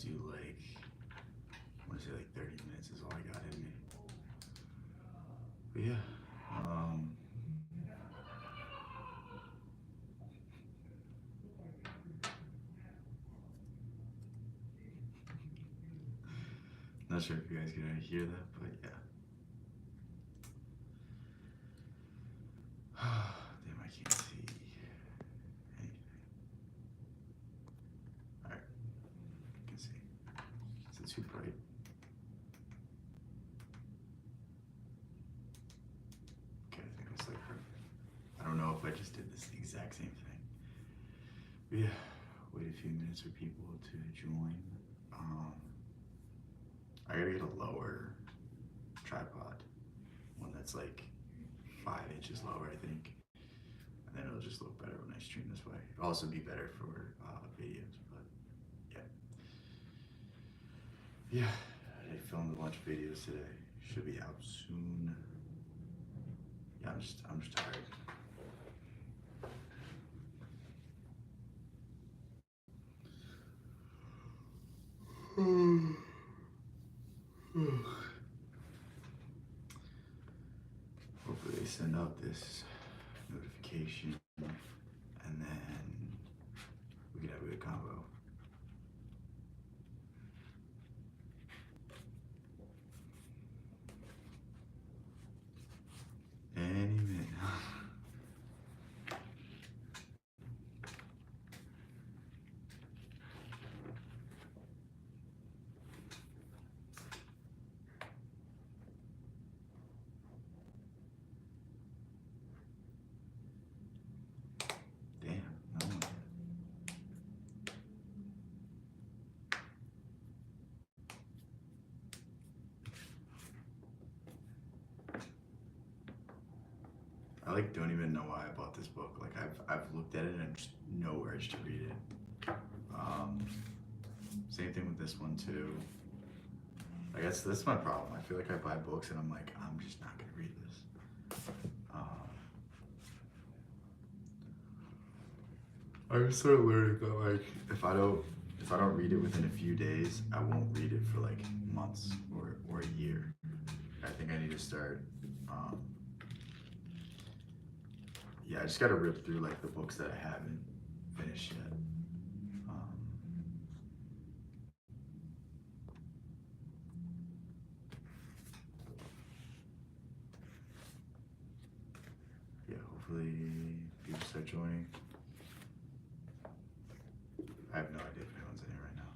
do like, I want to say like 30 minutes is all I got in me. But yeah, not sure if you guys can hear that, but yeah. Damn, I can't see anything. Alright, I can see. Is it too bright? Okay, I think it's like perfect. I don't know if I just did this exact same thing. But yeah, wait a few minutes for people to join. I gotta get a lower tripod, one that's like 5 inches lower, I think, and then it'll just look better when I stream this way. It'll also be better for videos, but yeah, I filmed a bunch of videos today. Should be out soon. Yeah, I'm just tired. Hopefully they send out this notification and then we can have a good combo. Any minute now. Damn, no one yet. I like don't even know why I bought this book. Like I've looked at it and just no urge to read it. Same thing with this one too. I guess that's my problem. I feel like I buy books and I'm like, I'm just not gonna read this. I just started learning that like if I don't read it within a few days, I won't read it for like months or a year. I think I need to start. Yeah, I just gotta rip through like the books that I haven't finished yet. Yeah, hopefully people start joining. I have no idea if anyone's in here right now.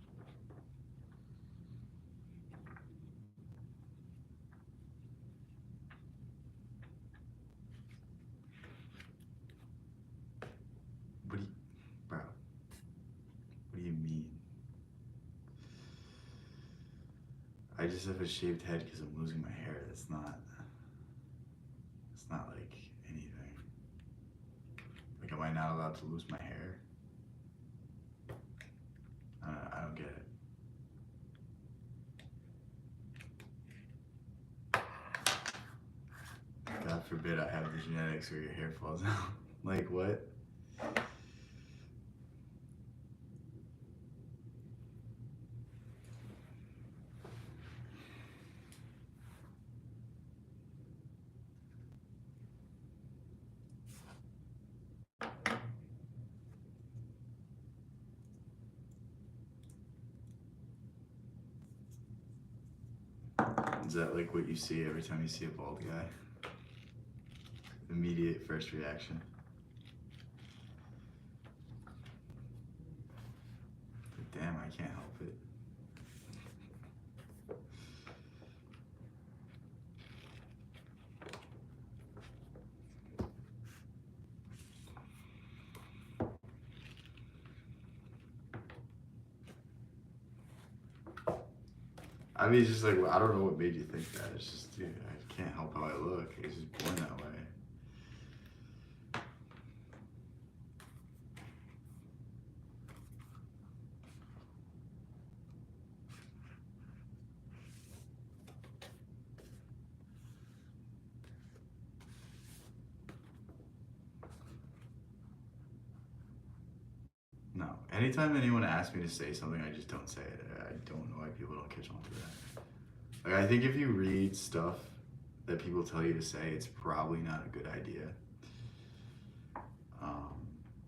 Bro, what do you mean? I just have a shaved head because I'm losing my hair. It's not like anything. Like, am I not allowed to lose my hair? I don't get it. God forbid I have the genetics where your hair falls out. Like, what? Is that like what you see every time you see a bald guy? Immediate first reaction. But damn, I can't help it. I mean, it's just like, I don't know what made you think that. It's just, dude, I can't help how I look. It's just born that way. No. Anytime anyone asks me to say something, I just don't say it. don't catch on to that. Like, I think if you read stuff that people tell you to say, it's probably not a good idea.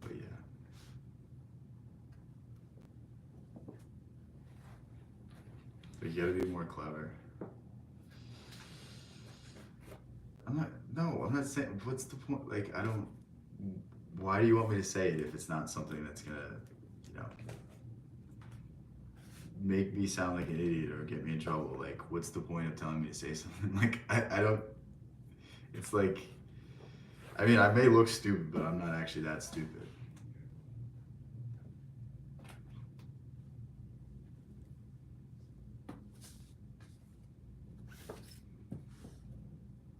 But yeah. But you gotta be more clever. I'm not saying, what's the point? Like, I don't, why do you want me to say it if it's not something that's gonna, you know, make me sound like an idiot or get me in trouble? Like, what's the point of telling me to say something? Like, I don't, it's like, I mean, I may look stupid, but I'm not actually that stupid.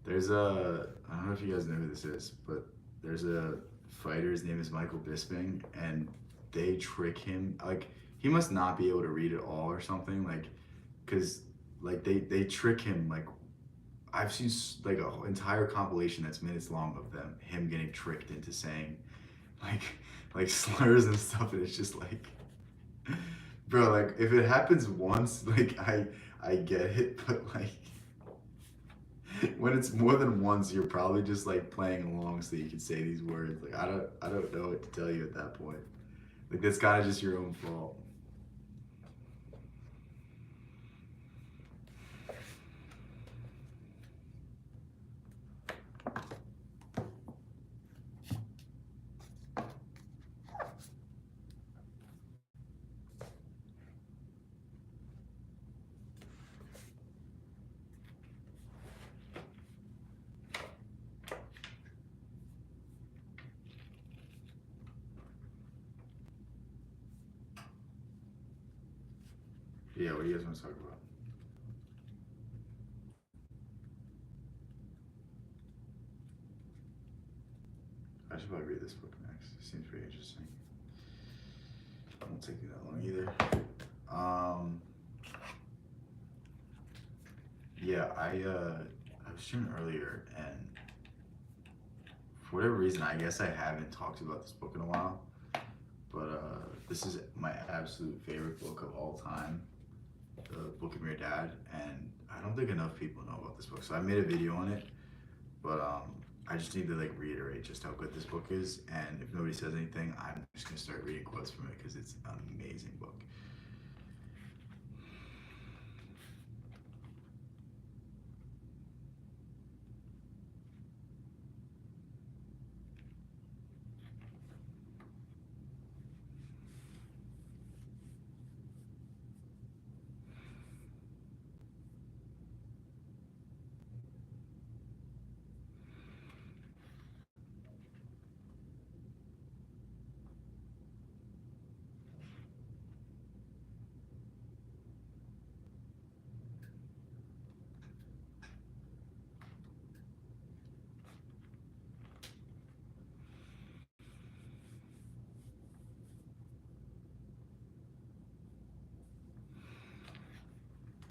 There's a, I don't know if you guys know who this is, but there's a fighter, his name is Michael Bisping, and they trick him. Like, he must not be able to read at all or something, like, because, like, they trick him. Like, I've seen like an entire compilation that's minutes long of him getting tricked into saying, like, like slurs and stuff, and it's just like, bro, like, if it happens once, like, I get it, but like, when it's more than once, you're probably just like playing along so you can say these words. Like, I don't know what to tell you at that point. Like, that's kind of just your own fault. Yeah, what do you guys want to talk about? I should probably read this book next. It seems pretty interesting. It won't take me that long either. Um, yeah, I was streaming earlier, and for whatever reason, I guess I haven't talked about this book in a while. But this is my absolute favorite book of all time, The Book of Your Dad, and I don't think enough people know about this book. So I made a video on it, but I just need to like reiterate just how good this book is. And if nobody says anything, I'm just gonna start reading quotes from it because it's an amazing book.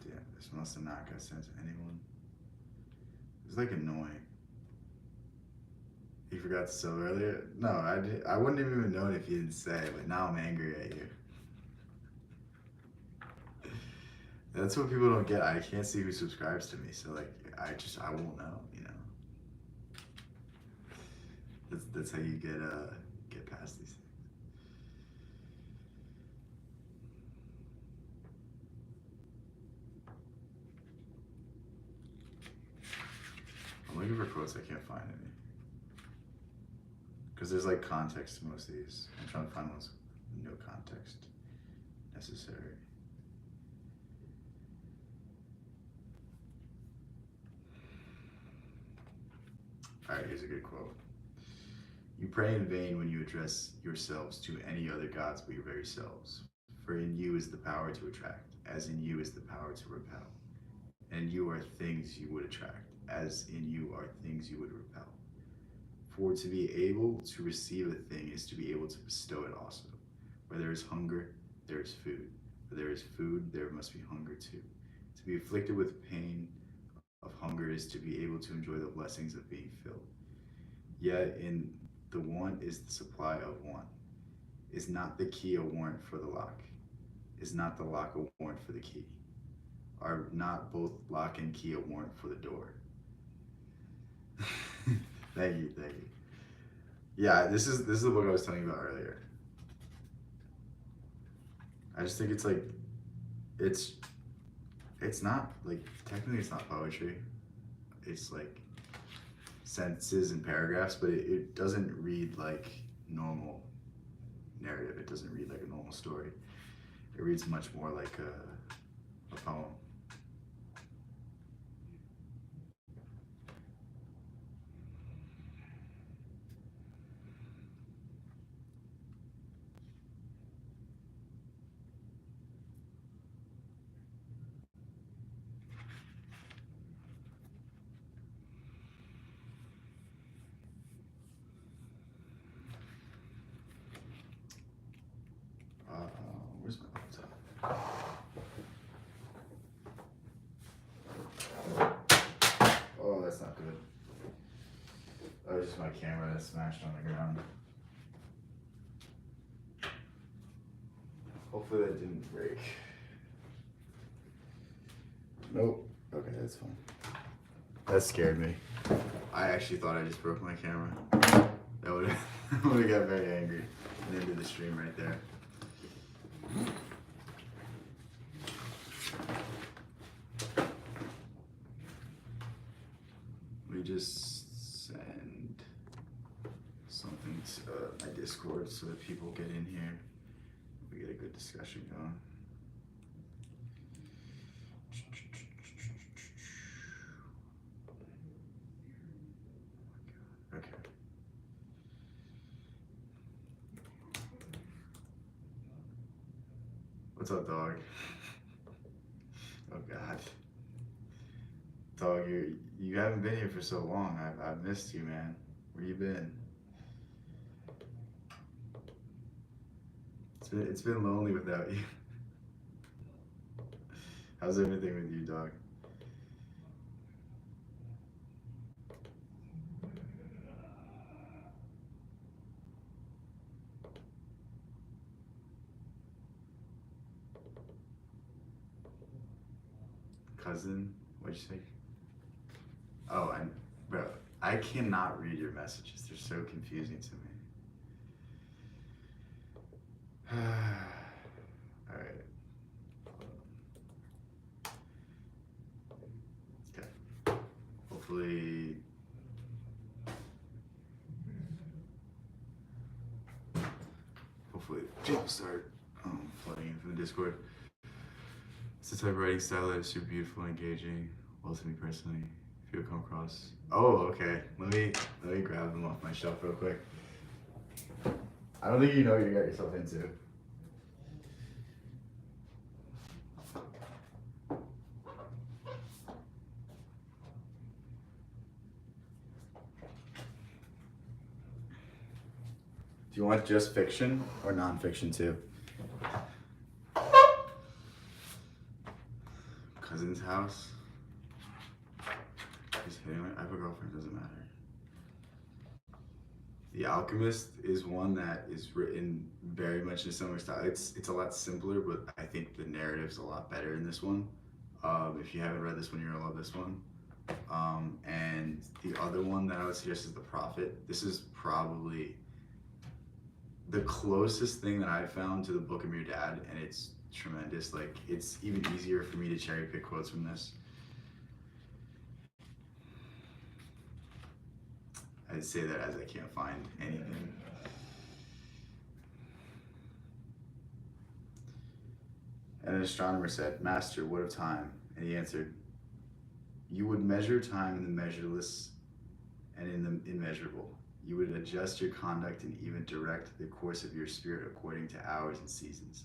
Damn, this must have not got sent to anyone. It's like annoying. You forgot to sell earlier? No, I did. I wouldn't have even known if you didn't say. But now I'm angry at you. That's what people don't get. I can't see who subscribes to me, so like I won't know. You know. That's how you get past these things. I'm looking for quotes. I can't find any because there's like context to most of these. I'm trying to find ones with no context necessary. All right, here's a good quote. You pray in vain when you address yourselves to any other gods but your very selves. For in you is the power to attract, as in you is the power to repel. And you are things you would attract, as in you are things you would repel. For to be able to receive a thing is to be able to bestow it also. Where there is hunger, there is food. Where there is food, there must be hunger too. To be afflicted with pain of hunger is to be able to enjoy the blessings of being filled. Yet in the want is the supply of want. Is not the key a warrant for the lock? Is not the lock a warrant for the key? Are not both lock and key a warrant for the door? Thank you, thank you. Yeah, this is the book I was telling you about earlier. I just think it's like it's it's not like technically it's not poetry. It's like sentences and paragraphs, but it doesn't read like normal narrative. It doesn't read like a normal story. It reads much more like a poem. Where's my laptop? Oh, that's not good. That was just my camera that smashed on the ground. Hopefully that didn't break. Nope. Okay, that's fine. That scared me. I actually thought I just broke my camera. That would have got very angry and ended the stream right there. Let me just send something to my Discord so that people get in here. We get a good discussion going. Okay. What's up, dog? Oh God. Dog, you haven't been here for so long. I've missed you, man. Where you been? It's been lonely without you. How's everything with you, dog? Cousin? What'd you say? Oh, bro, I cannot read your messages. They're so confusing to me. All right. Okay. Hopefully people start flooding in from the Discord. It's the type of writing style that is super beautiful and engaging. Well, to me personally, if you'll come across. Oh, okay. Let me grab them off my shelf real quick. I don't think you know what you got yourself into. Do you want just fiction or nonfiction too? Cousin's house. Just hitting I have a girlfriend, doesn't matter. The Alchemist is one that is written very much in a similar style. It's a lot simpler, but I think the narrative's a lot better in this one. If you haven't read this one, you're gonna love this one. And the other one that I would suggest is The Prophet. This is probably the closest thing that I found to the Book of Your Dad, and it's tremendous. Like, it's even easier for me to cherry pick quotes from this. I'd say that as I can't find anything. And an astronomer said, "Master, what of time?" And he answered, "You would measure time in the measureless and in the immeasurable. You would adjust your conduct and even direct the course of your spirit according to hours and seasons.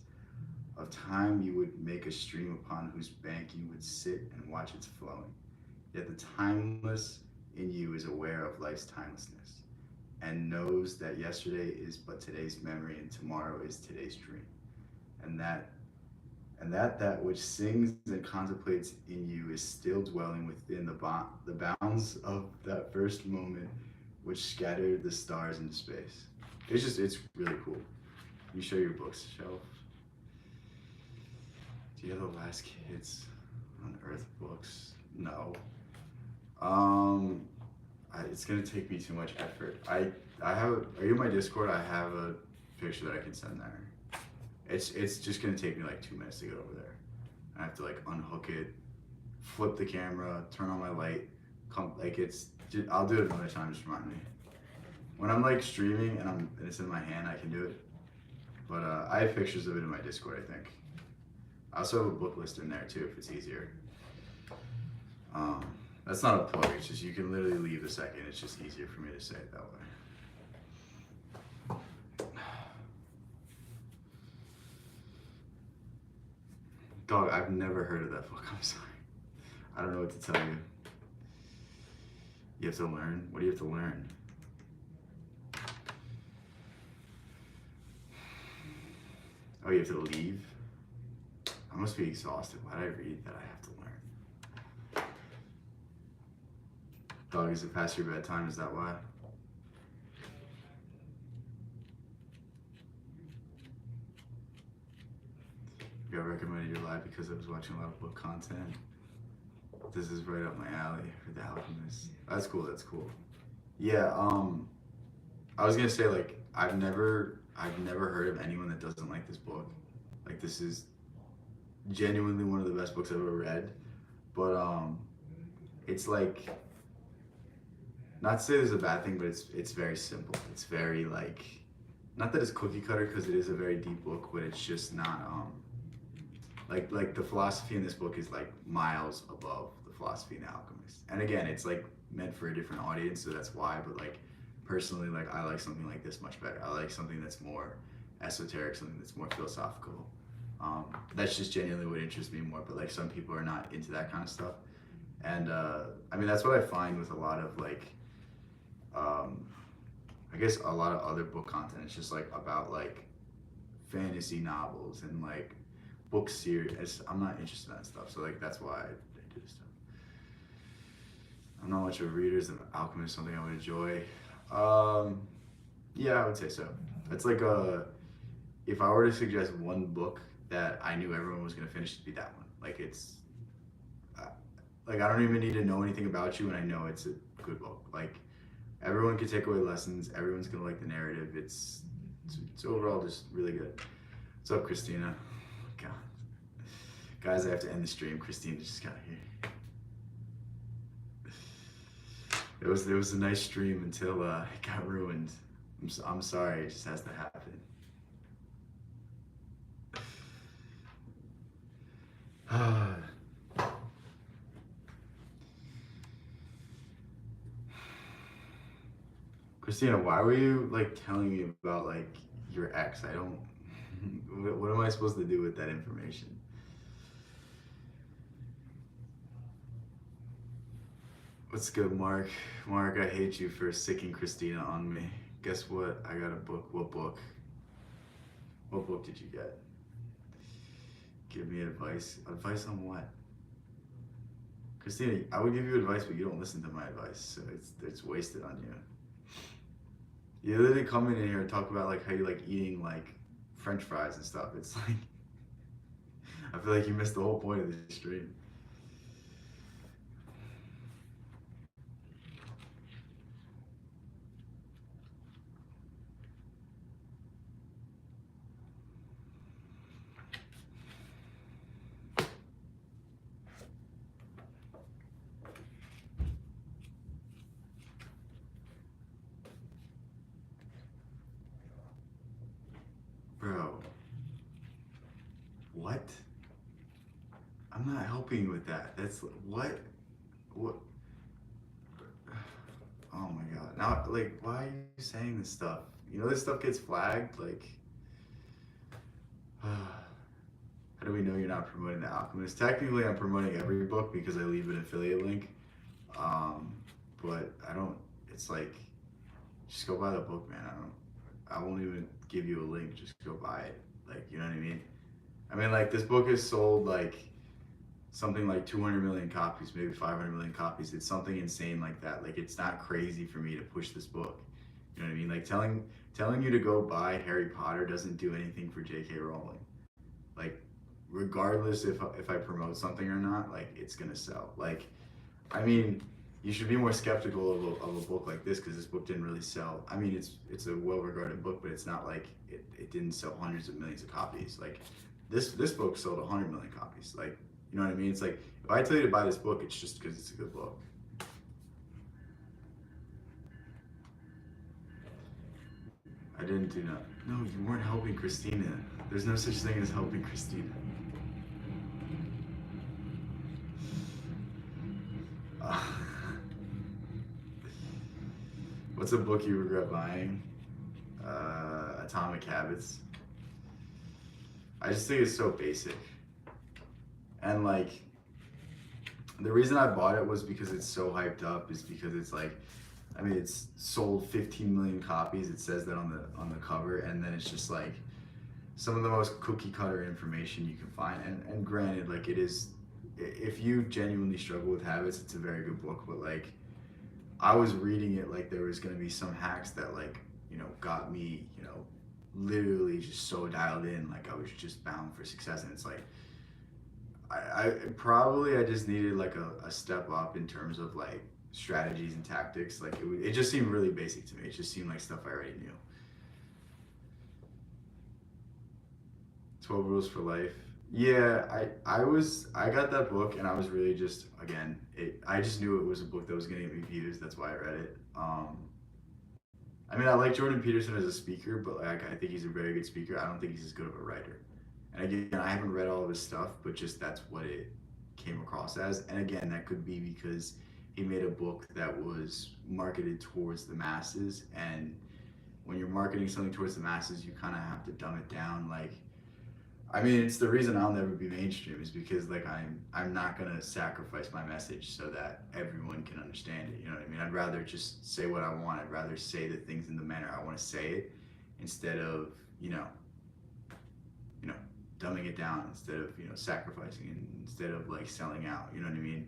Of time you would make a stream upon whose bank you would sit and watch its flowing. Yet the timeless in you is aware of life's timelessness and knows that yesterday is but today's memory and tomorrow is today's dream. And that which sings and contemplates in you is still dwelling within the bounds of that first moment which scattered the stars into space." It's really cool. You show your books shelf. Do you have the last kids? Unearth books? No. Um, it's gonna take me too much effort. I have. Are you in my Discord? I have a picture that I can send there. It's just gonna take me like 2 minutes to get over there. I have to like unhook it, flip the camera, turn on my light, come like it's. I'll do it another time. Just remind me. When I'm like streaming and it's in my hand, I can do it. But I have pictures of it in my Discord, I think. I also have a book list in there too if it's easier. Um, that's not a plug. It's just you can literally leave the second. It's just easier for me to say it that way. Dog, I've never heard of that book. I'm sorry. I don't know what to tell you. You have to learn? What do you have to learn? Oh, you have to leave? I must be exhausted. Why did I read that I have to learn? Dog, is it past your bedtime? Is that why? I recommended your live because I was watching a lot of book content. This is right up my alley for The Alchemist. That's cool, that's cool. Yeah, I was gonna say like I've never heard of anyone that doesn't like this book. Like this is genuinely one of the best books I've ever read. But it's like not to say there's a bad thing, but it's very simple. It's very like not that it's cookie cutter because it is a very deep book, but it's just not like the philosophy in this book is like miles above the philosophy in The Alchemist. And again, it's like meant for a different audience, so that's why. But like personally, like I like something like this much better. I like something that's more esoteric, something that's more philosophical. That's just genuinely what interests me more. But like some people are not into that kind of stuff, and I mean that's what I find with a lot of like, I guess a lot of other book content. It's just like about like fantasy novels and like book series. I'm not interested in that stuff, so like that's why I do this stuff. I'm not much of a reader. Is Alchemist something I would enjoy? Yeah, I would say so. It's like if I were to suggest one book that I knew everyone was gonna finish, it'd be that one. Like it's, like I don't even need to know anything about you, and I know it's a good book. Like everyone can take away lessons. Everyone's gonna like the narrative. It's overall just really good. What's up, Christina? God, guys, I have to end the stream. Christina just got here. It was a nice stream until it got ruined. I'm sorry. It just has to happen. Christina, why were you like telling me about like your ex? I don't. What am I supposed to do with that information? What's good, Mark? Mark, I hate you for sicking Christina on me. Guess what? I got a book. What book? What book did you get? Give me advice. Advice on what? Christina, I would give you advice, but you don't listen to my advice, so it's wasted on you. You literally come in here and talk about like how you like eating like French fries and stuff. It's like I feel like you missed the whole point of this stream. Bro, what? I'm not helping you with that. That's what? What? Oh my god. Now, like, why are you saying this stuff? You know, this stuff gets flagged. Like, how do we know you're not promoting The Alchemist? Technically, I'm promoting every book because I leave an affiliate link. But I don't. It's like, just go buy the book, man. I won't even give you a link. Just go buy it. Like, you know what I mean? I mean, like, this book has sold like something like 200 million copies, maybe 500 million copies. It's something insane like that. Like, it's not crazy for me to push this book. You know what I mean? Like, telling you to go buy Harry Potter doesn't do anything for J.K. Rowling. Like, regardless if I promote something or not, like it's gonna sell. Like, I mean, you should be more skeptical of a book like this because this book didn't really sell. I mean, it's a well-regarded book, but it's not like it didn't sell hundreds of millions of copies. Like this book sold 100 million copies. Like, you know what I mean? It's like if I tell you to buy this book, it's just because it's a good book. I didn't do that. No, you weren't helping Christina. There's no such thing as helping Christina. Uh, what's a book you regret buying? Atomic Habits. I just think it's so basic. And like, the reason I bought it was because it's so hyped up, is because it's like, I mean, it's sold 15 million copies. It says that on the cover, and then it's just like some of the most cookie cutter information you can find. And granted, like it is, if you genuinely struggle with habits, it's a very good book. But like, I was reading it like there was gonna be some hacks that like, you know, got me, you know, literally just so dialed in, like I was just bound for success. And it's like, I just needed like a step up in terms of like strategies and tactics. Like it just seemed really basic to me. It just seemed like stuff I already knew. 12 Rules for Life. Yeah, I got that book and I was really just, again, I just knew it was a book that was gonna get me views. That's why I read it. I mean, I like Jordan Peterson as a speaker, but like I think he's a very good speaker. I don't think he's as good of a writer. And again, I haven't read all of his stuff, but just that's what it came across as. And again, that could be because he made a book that was marketed towards the masses. And when you're marketing something towards the masses, you kind of have to dumb it down. Like, I mean, it's the reason I'll never be mainstream, is because like I'm not gonna sacrifice my message so that everyone can understand it. You know what I mean? I'd rather just say what I want. I'd rather say the things in the manner I want to say it, instead of you know, dumbing it down, instead of sacrificing it, instead of like selling out. You know what I mean?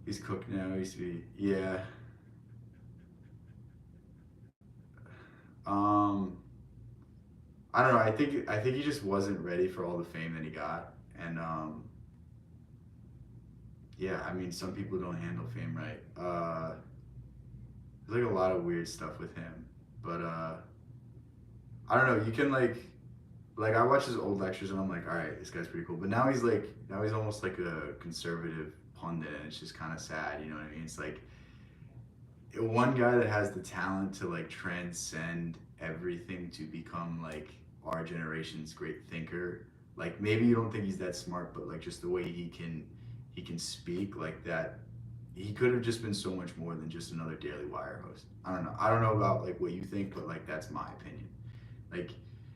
He's cooked now. He used to be, yeah. Um, I don't know. I think he just wasn't ready for all the fame that he got, and yeah. I mean, some people don't handle fame right. There's like a lot of weird stuff with him, but I don't know. You can like I watch his old lectures and I'm like, all right, this guy's pretty cool. But now he's almost like a conservative pundit, and it's just kind of sad. You know what I mean? It's like one guy that has the talent to like transcend everything to become like our generation's great thinker. Like maybe you don't think he's that smart, but like just the way he can speak like that, he could have just been so much more than just another Daily Wire host. I don't know. I don't know about like what you think, but like that's my opinion. Like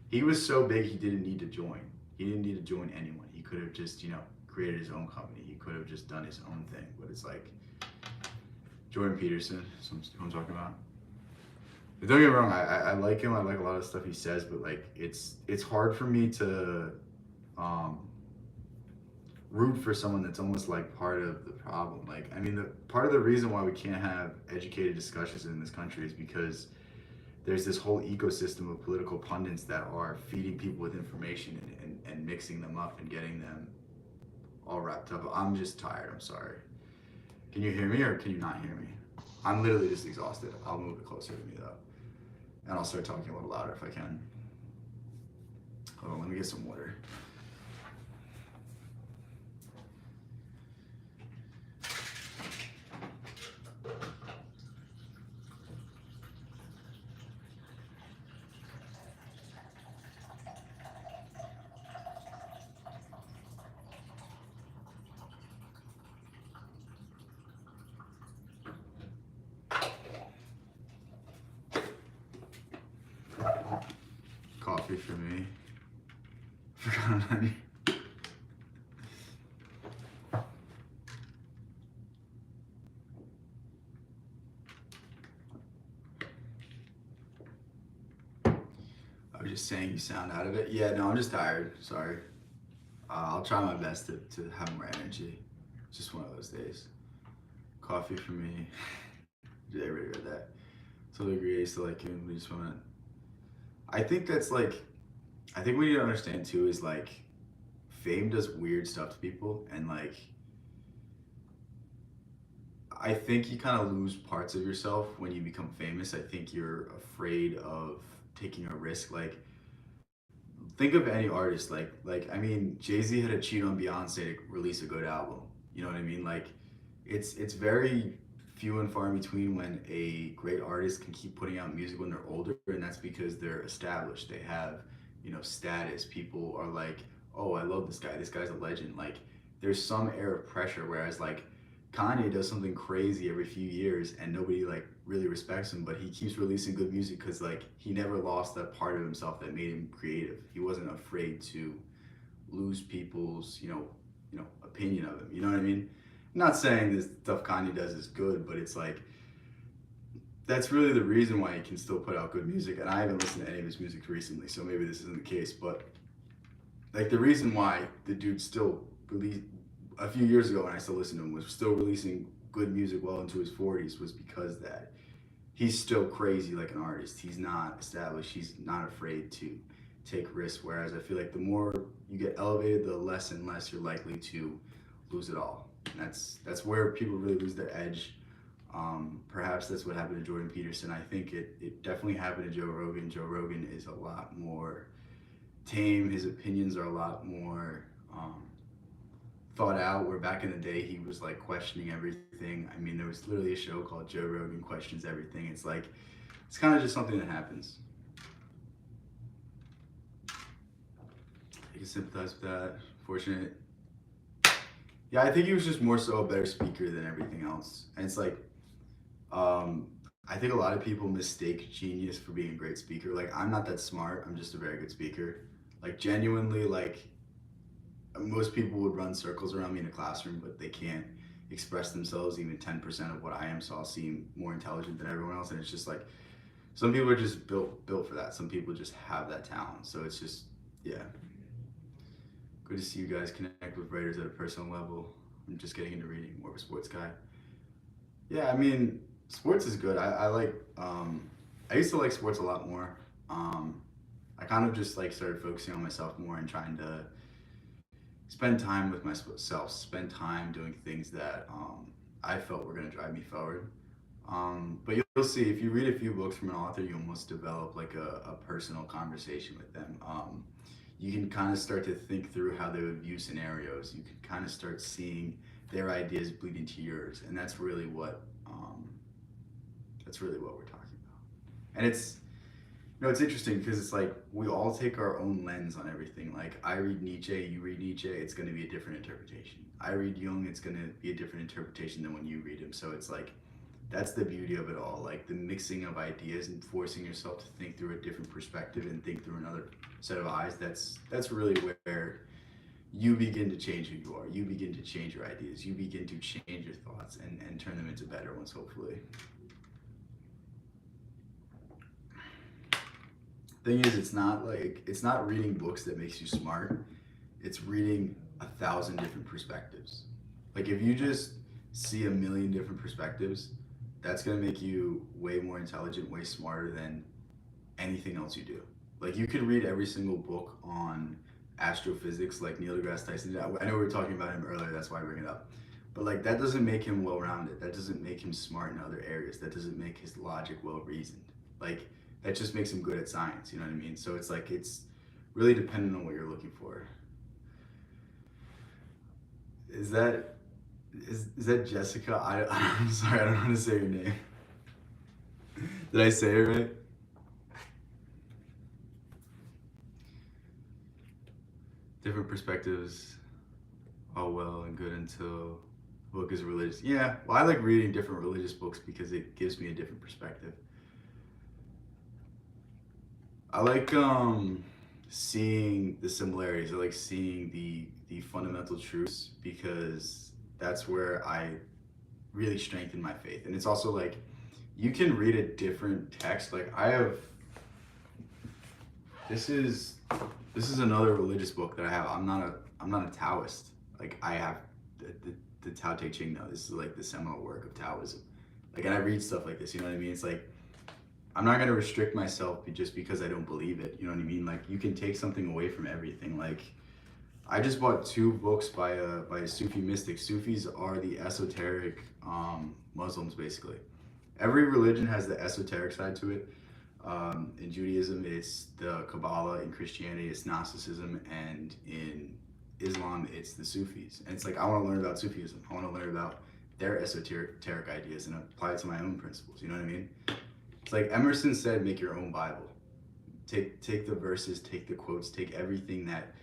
he was so big, he didn't need to join. He didn't need to join anyone. He could have just created his own company. He could have just done his own thing. But it's like Jordan Peterson, who I'm talking about. But don't get me wrong, I like him. I like a lot of stuff he says, but like it's hard for me to um, root for someone that's almost like part of the problem. Like I mean, the part of the reason why we can't have educated discussions in this country is because there's this whole ecosystem of political pundits that are feeding people with information and mixing them up and getting them all wrapped up. I'm just tired. I'm sorry. Can you hear me or can you not hear me? I'm literally just exhausted. I'll move it closer to me though. And I'll start talking a little louder if I can. Hold on, let me get some water. Coffee for me. Forgot on honey. I was just saying you sound out of it. Yeah, no, I'm just tired. Sorry. I'll try my best to have more energy. It's just one of those days. Coffee for me. Did I already read that? Totally agree. I used to like him. We just went. I think that's like, I think what you need to understand too is like, fame does weird stuff to people, and like I think you kind of lose parts of yourself when you become famous. I think you're afraid of taking a risk. Like think of any artist. Like I mean, Jay-Z had to cheat on Beyonce to release a good album. You know what I mean? Like it's very few and far in between when a great artist can keep putting out music when they're older, and that's because they're established. They have, you know, status. People are like, oh, I love this guy. This guy's a legend. Like there's some air of pressure, whereas like Kanye does something crazy every few years and nobody like really respects him, but he keeps releasing good music because like he never lost that part of himself that made him creative. He wasn't afraid to lose people's, opinion of him. You know what I mean? I'm not saying this stuff Kanye does is good, but it's like that's really the reason why he can still put out good music. And I haven't listened to any of his music recently, so maybe this isn't the case. But like the reason why the dude still released a few years ago when I still listened to him was still releasing good music well into his 40s was because that he's still crazy like an artist. He's not established. He's not afraid to take risks. Whereas I feel like the more you get elevated, the less and less you're likely to lose it all. And that's where people really lose their edge. Perhaps that's what happened to Jordan Peterson. I think it definitely happened to Joe Rogan. Joe Rogan is a lot more tame. His opinions are a lot more thought out, where back in the day he was like questioning everything. I mean, there was literally a show called Joe Rogan Questions Everything. It's like, it's kind of just something that happens. I can sympathize with that. Fortunate. Yeah, I think he was just more so a better speaker than everything else. And it's like, I think a lot of people mistake genius for being a great speaker. Like, I'm not that smart. I'm just a very good speaker. Like, genuinely, like, most people would run circles around me in a classroom, but they can't express themselves even 10% of what I am. So I'll seem more intelligent than everyone else. And it's just like, some people are just built for that. Some people just have that talent. So it's just, yeah. Good to see you guys connect with writers at a personal level. I'm just getting into reading, more of a sports guy. Yeah, I mean, sports is good. I like, I used to like sports a lot more. I kind of just like started focusing on myself more and trying to spend time with myself, spend time doing things that I felt were going to drive me forward. But you'll see, if you read a few books from an author, you almost develop like a personal conversation with them. You can kind of start to think through how they would view scenarios. You can kind of start seeing their ideas bleed into yours, and that's really what we're talking about. And it's interesting because it's like we all take our own lens on everything. Like I read Nietzsche, you read Nietzsche, it's going to be a different interpretation. I read Jung, it's going to be a different interpretation than when you read him. So it's like that's the beauty of it all, like the mixing of ideas and forcing yourself to think through a different perspective and think through another set of eyes. That's really where you begin to change who you are. You begin to change your ideas. You begin to change your thoughts and turn them into better ones, hopefully. Thing is, it's not reading books that makes you smart. It's reading 1,000 different perspectives. Like if you just see a million different perspectives, that's gonna make you way more intelligent, way smarter than anything else you do. Like you could read every single book on astrophysics like Neil deGrasse Tyson did. I know we were talking about him earlier, that's why I bring it up. But like that doesn't make him well-rounded. That doesn't make him smart in other areas. That doesn't make his logic well-reasoned. Like that just makes him good at science, you know what I mean? So it's like, it's really dependent on what you're looking for. Is that Jessica? I'm sorry, I don't know how to say your name. Did I say it right? Different perspectives, all well and good until the book is religious. Yeah, well, I like reading different religious books because it gives me a different perspective. I like seeing the similarities. I like seeing the fundamental truths because that's where I really strengthen my faith. And it's also like you can read a different text. Like I have this is another religious book that I have. I'm not a Taoist. Like I have the Tao Te Ching now. This is like the seminal work of Taoism. Like, and I read stuff like this, you know what I mean? It's like I'm not going to restrict myself just because I don't believe it. You know what I mean? Like you can take something away from everything. Like I just bought two books by a Sufi mystic. Sufis are the esoteric Muslims, basically. Every religion has the esoteric side to it. In Judaism, it's the Kabbalah. In Christianity, it's Gnosticism, and in Islam, it's the Sufis. And it's like I want to learn about Sufism. I want to learn about their esoteric ideas and apply it to my own principles. You know what I mean? It's like Emerson said, make your own Bible. Take the verses, take the quotes, take everything that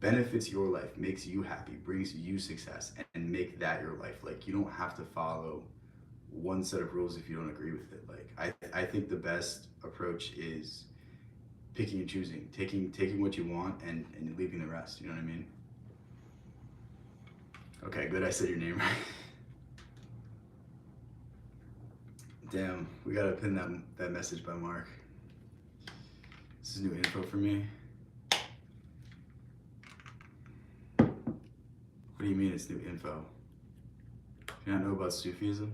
benefits your life, makes you happy, brings you success, and make that your life. Like, you don't have to follow one set of rules if you don't agree with it. Like, I think the best approach is picking and choosing, taking what you want and leaving the rest. You know what I mean? Okay, good. I said your name right. Damn, we gotta pin that message by Mark. This is new info for me. What do you mean it's new info? Do you not know about Sufism?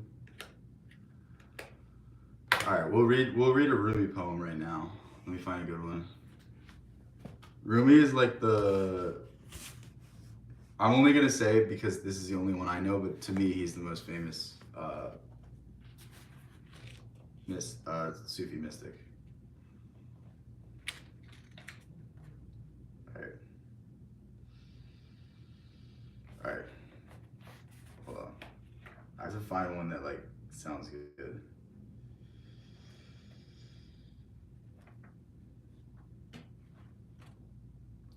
All right, we'll read a Rumi poem right now. Let me find a good one. Rumi is like I'm only gonna say it because this is the only one I know, but to me he's the most famous Sufi mystic. All right, hold on. I have to find one that like sounds good.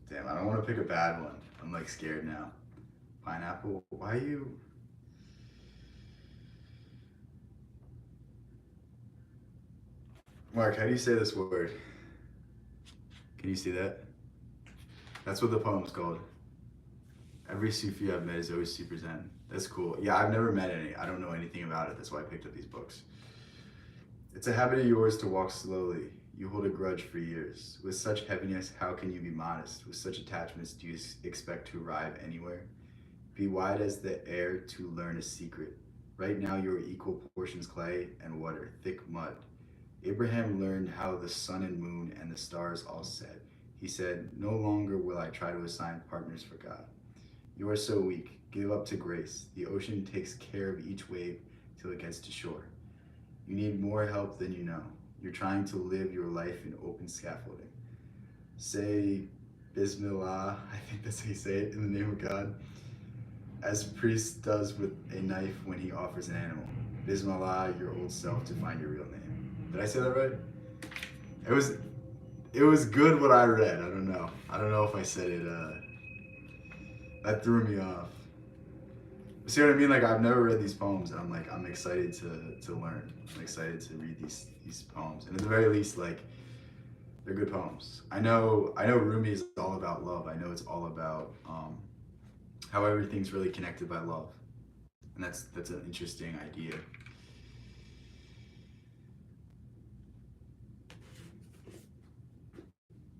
Damn, I don't want to pick a bad one. I'm like scared now. Pineapple, why are you? Mark, how do you say this word? Can you see that? That's what the poem's called. Every Sufi I've met is always super zen. That's cool. Yeah, I've never met any. I don't know anything about it. That's why I picked up these books. It's a habit of yours to walk slowly. You hold a grudge for years. With such heaviness, how can you be modest? With such attachments, do you expect to arrive anywhere? Be wide as the air to learn a secret. Right now you are equal portions clay and water, thick mud. Abraham learned how the sun and moon and the stars all set. He said, no longer will I try to assign partners for God. You are so weak. Give up to grace. The ocean takes care of each wave till it gets to shore. You need more help than you know. You're trying to live your life in open scaffolding. Say Bismillah, I think that's how you say it, in the name of God, as a priest does with a knife when he offers an animal. Bismillah, your old self, to find your real name. Did I say that right? It was good what I read. I don't know if I said it. That threw me off. See what I mean? Like, I've never read these poems, and I'm excited to learn. I'm excited to read these poems, and at the very least, like, they're good poems. I know Rumi is all about love. I know it's all about how everything's really connected by love, and that's an interesting idea.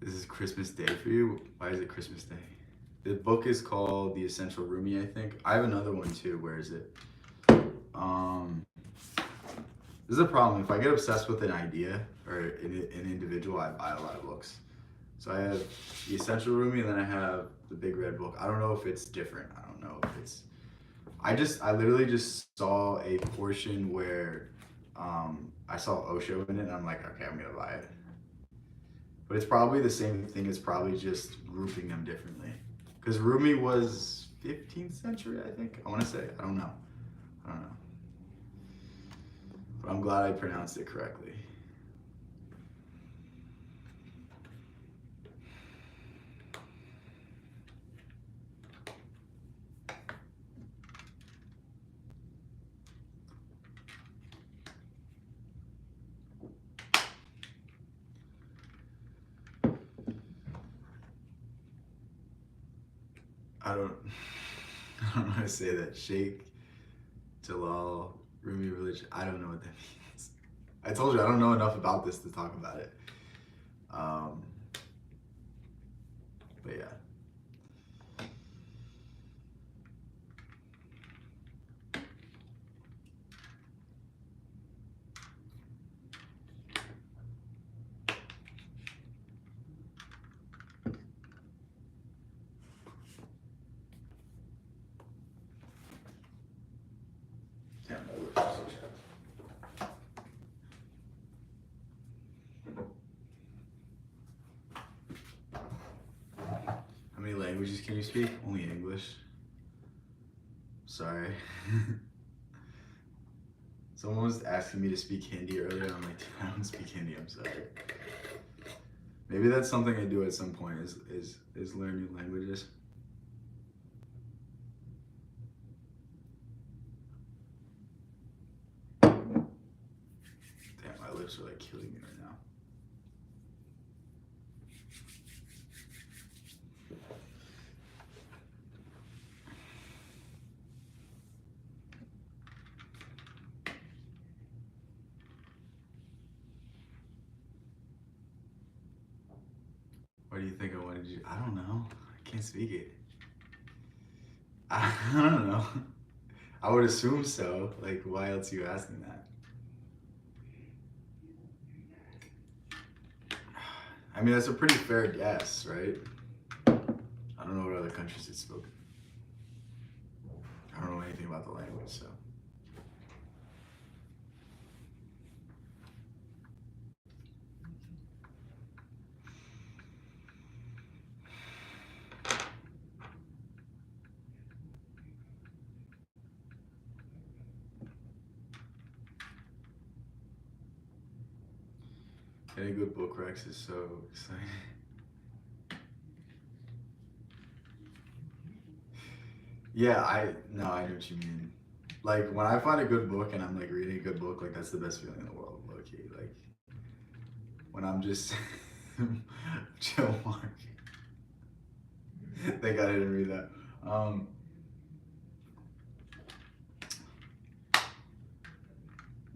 This is Christmas Day for you. Why is it Christmas Day? The book is called The Essential Rumi, I think. I have another one too. Where is it? This is a problem. If I get obsessed with an idea or an individual, I buy a lot of books. So I have The Essential Rumi, and then I have the Big Red Book. I don't know if it's different. I don't know if it's... I literally just saw a portion where I saw Osho in it, and I'm like, okay, I'm gonna buy it. But it's probably the same thing. It's probably just grouping them differently. Because Rumi was 15th century, I think. I want to say. I don't know. But I'm glad I pronounced it correctly. I don't know how to say that. Sheikh Jalal, Rumi religion. I don't know what that means. I told you I don't know enough about this to talk about it. But yeah. languages can you speak? Only English. Sorry. Someone was asking me to speak Hindi earlier. I'm like, I don't speak Hindi. I'm sorry. Maybe that's something I do at some point. Is learn new languages. Damn, my lips are like killing me right now. What do you think I wanted to do? I don't know. I can't speak it. I don't know. I would assume so. Like, why else are you asking that? I mean, that's a pretty fair guess, right? I don't know what other countries it's spoken. I don't know anything about the language, so. Getting a good book recs is so exciting. Yeah, I know what you mean. Like when I find a good book and I'm like reading a good book, like that's the best feeling in the world, low key. Like when I'm just chill, Mark. Thank God I didn't read that.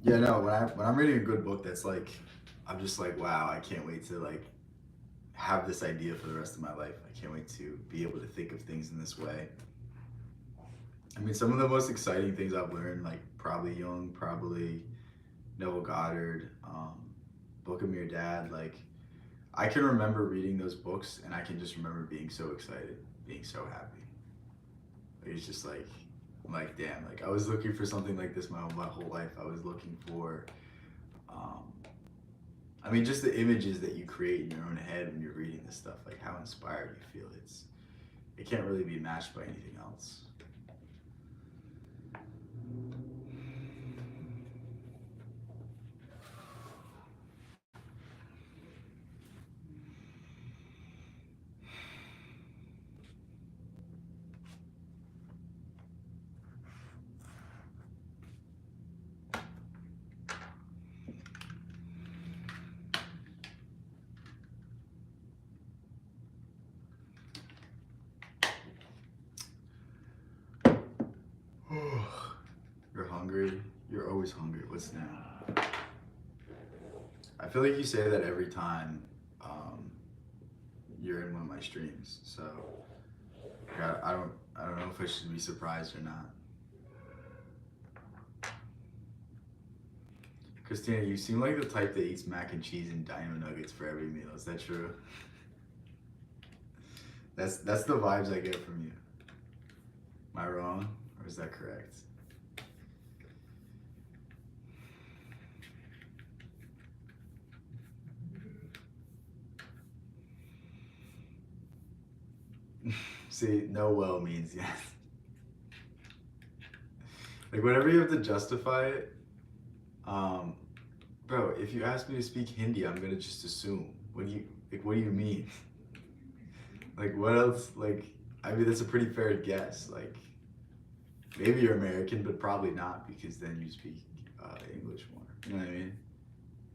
Yeah, no. When I'm reading a good book, that's like I'm just like, wow, I can't wait to like have this idea for the rest of my life. I can't wait to be able to think of things in this way. I mean, some of the most exciting things I've learned, like probably Jung, probably Neville Goddard, Book of Your Dad. Like, I can remember reading those books, and I can just remember being so excited, being so happy. Like, it's just like, I'm like, damn. Like, I was looking for something like this my whole life. I was looking for, I mean, just the images that you create in your own head when you're reading this stuff. Like, how inspired you feel. It can't really be matched by anything else. You're hungry. You're always hungry. What's now? I feel like you say that every time you're in one of my streams. So I don't know if I should be surprised or not. Christina, you seem like the type that eats mac and cheese and dino nuggets for every meal. Is that true? That's the vibes I get from you. Am I wrong, or is that correct? See, no well means yes. Like whenever you have to justify it, bro, if you ask me to speak Hindi, I'm gonna just assume. What do you mean? Like what else? Like I mean, that's a pretty fair guess. Like maybe you're American, but probably not because then you speak English more. You know what I mean?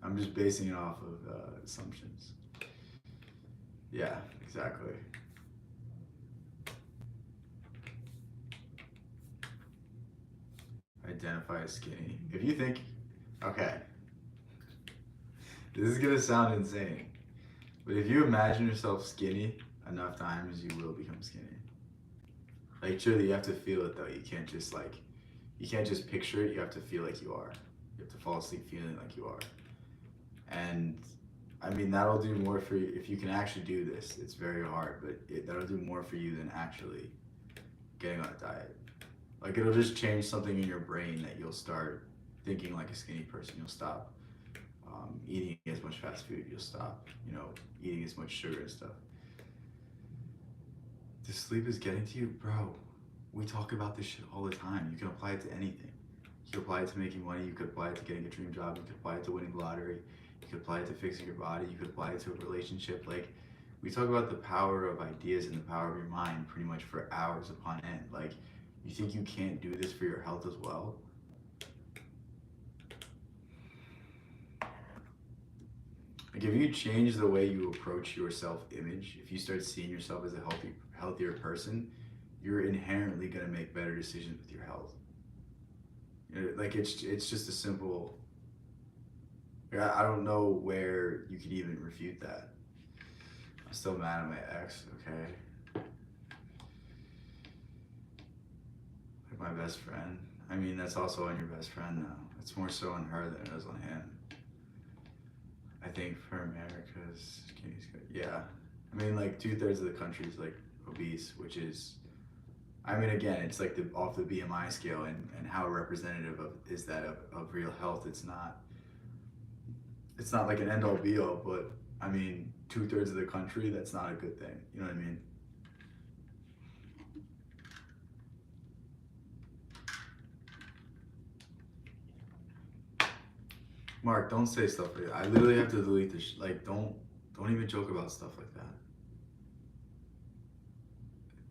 I'm just basing it off of assumptions. Yeah, exactly. Identify as skinny. If you think, okay, this is gonna sound insane, but if you imagine yourself skinny enough times, you will become skinny. Like truly, you have to feel it though. You can't just picture it. You have to feel like you are. You have to fall asleep feeling like you are. And I mean, that'll do more for you if you can actually do this. It's very hard, but that'll do more for you than actually getting on a diet. Like it'll just change something in your brain that you'll start thinking like a skinny person. You'll stop eating as much fast food. You'll stop, eating as much sugar and stuff. This sleep is getting to you, bro. We talk about this shit all the time. You can apply it to anything. You can apply it to making money. You could apply it to getting a dream job. You could apply it to winning the lottery. You could apply it to fixing your body. You could apply it to a relationship. Like, we talk about the power of ideas and the power of your mind pretty much for hours upon end. Like, you think you can't do this for your health as well? Like, if you change the way you approach your self-image, if you start seeing yourself as a healthier person, you're inherently going to make better decisions with your health. You know, like, it's just a simple. I don't know where you could even refute that. I'm still mad at my ex. Okay. Like my best friend. I mean, that's also on your best friend now. It's more so on her than it is on him. I think for America's, yeah. I mean, like 2/3 of the country is like obese, which is, I mean, again, it's like off the BMI scale, and how representative is that of real health? It's not like an end all be all, but I mean, 2/3 of the country, that's not a good thing. You know what I mean? Mark, don't say stuff like that. I literally have to delete this. Like, don't even joke about stuff like that.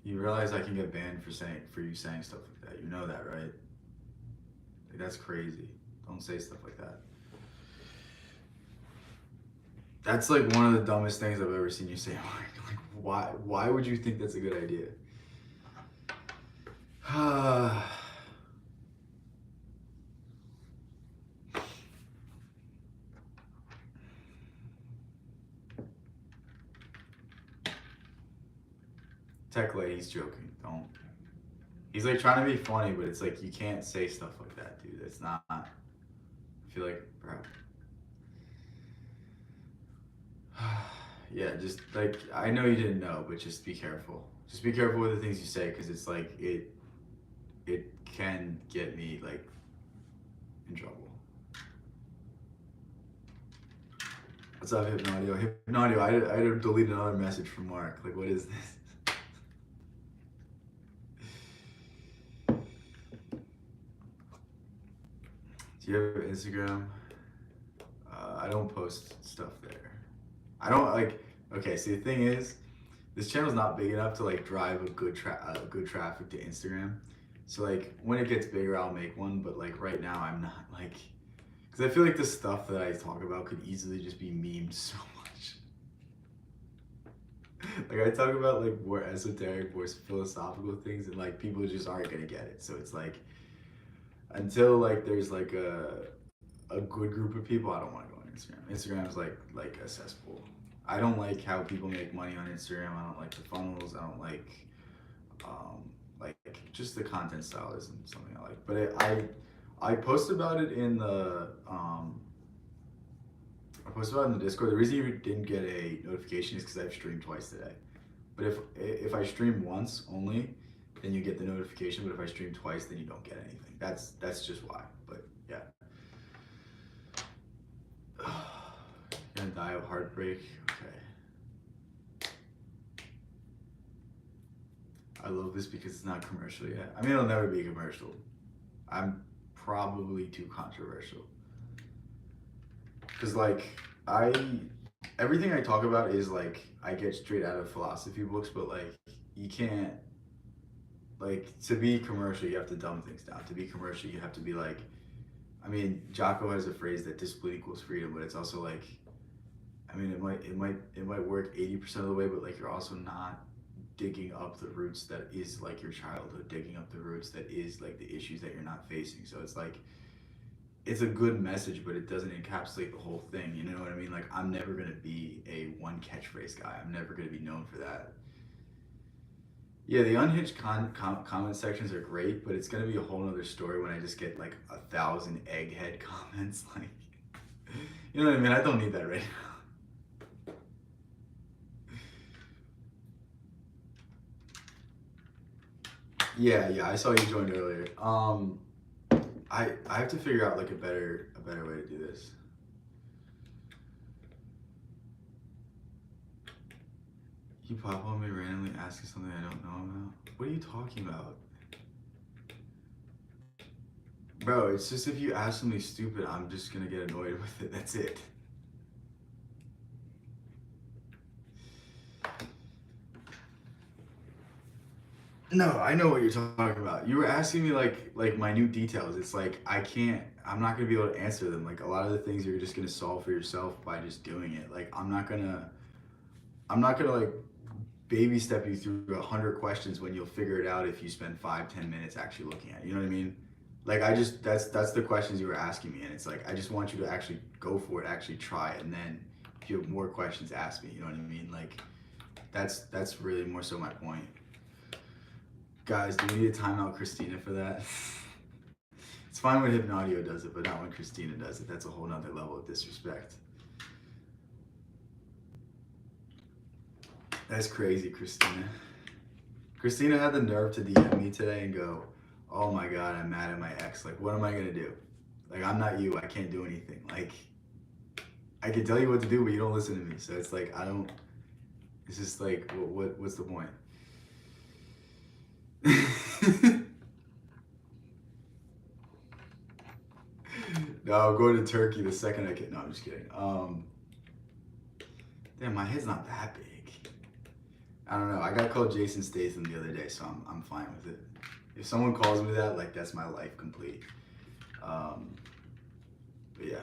You realize I can get banned for you saying stuff like that. You know that, right? Like, that's crazy. Don't say stuff like that. That's like one of the dumbest things I've ever seen you say, Mark. Like, why would you think that's a good idea? Tech lady's joking. Don't. He's like trying to be funny, but it's like you can't say stuff like that, dude. It's not. I feel like, bro. Yeah, just like, I know you didn't know, but just be careful. Just be careful with the things you say, because it's like it can get me like in trouble. What's up, Hypnodio? Hypnodio, I had to delete another message from Mark. Like, what is this? Do you have Instagram? I don't post stuff there. I don't like. Okay, see, the thing is, this channel's not big enough to like drive a good traffic to Instagram. So like when it gets bigger, I'll make one. But like right now, I'm not like, because I feel like the stuff that I talk about could easily just be memed so much. Like I talk about like more esoteric, more philosophical things, and like people just aren't gonna get it. So it's like, until like there's like a good group of people, I don't want to go on Instagram. Instagram is like a cesspool. I don't like how people make money on Instagram. I don't like the funnels. I don't like just the content style isn't something I like. But I post about it in the I posted about it in the Discord. The reason you didn't get a notification is because I've streamed twice today. But if I stream once only, then you get the notification. But if I stream twice, then you don't get anything. That's just why. But yeah. You're gonna die of heartbreak. Okay. I love this because it's not commercial yet. I mean, it'll never be commercial. I'm probably too controversial. Cause like everything I talk about is like I get straight out of philosophy books, but like you can't, like, to be commercial you have to dumb things down. To be commercial you have to be like, I mean, Jocko has a phrase that discipline equals freedom, but it's also like, I mean, it might work 80% of the way, but like you're also not digging up the roots that is like your childhood, digging up the roots that is like the issues that you're not facing. So it's like, it's a good message, but it doesn't encapsulate the whole thing. You know what I mean? Like, I'm never gonna be a one catchphrase guy. I'm never gonna be known for that. Yeah, the unhinged comment sections are great, but it's gonna be a whole nother story when I just get like 1,000 egghead comments. Like, you know what I mean? I don't need that right now. Yeah, I saw you joined earlier. I have to figure out like a better way to do this. You pop on me randomly asking something I don't know about? What are you talking about? Bro, it's just if you ask something stupid, I'm just gonna get annoyed with it. That's it. No, I know what you're talking about. You were asking me like minute details. It's like I'm not gonna be able to answer them. Like a lot of the things you're just gonna solve for yourself by just doing it. Like I'm not gonna like baby step you through 100 questions when you'll figure it out if you spend 5-10 minutes actually looking at it. You know what I mean? Like that's the questions you were asking me, and it's like I just want you to actually go for it, actually try it, and then if you have more questions, ask me. You know what I mean? Like that's really more so my point. Guys, do we need to time out Christina for that? It's fine when Hypnaudio does it, but not when Christina does it. That's a whole nother level of disrespect. That's crazy, Christina. Christina had the nerve to DM me today and go, oh my God, I'm mad at my ex. Like, what am I gonna do? Like, I'm not you, I can't do anything. Like, I can tell you what to do, but you don't listen to me. So it's like, it's just like, what's the point? No, I'm going to Turkey the second I can. No, I'm just kidding. Damn, my head's not that big. I don't know. I got called Jason Statham the other day, so I'm fine with it. If someone calls me that, like that's my life complete. But yeah.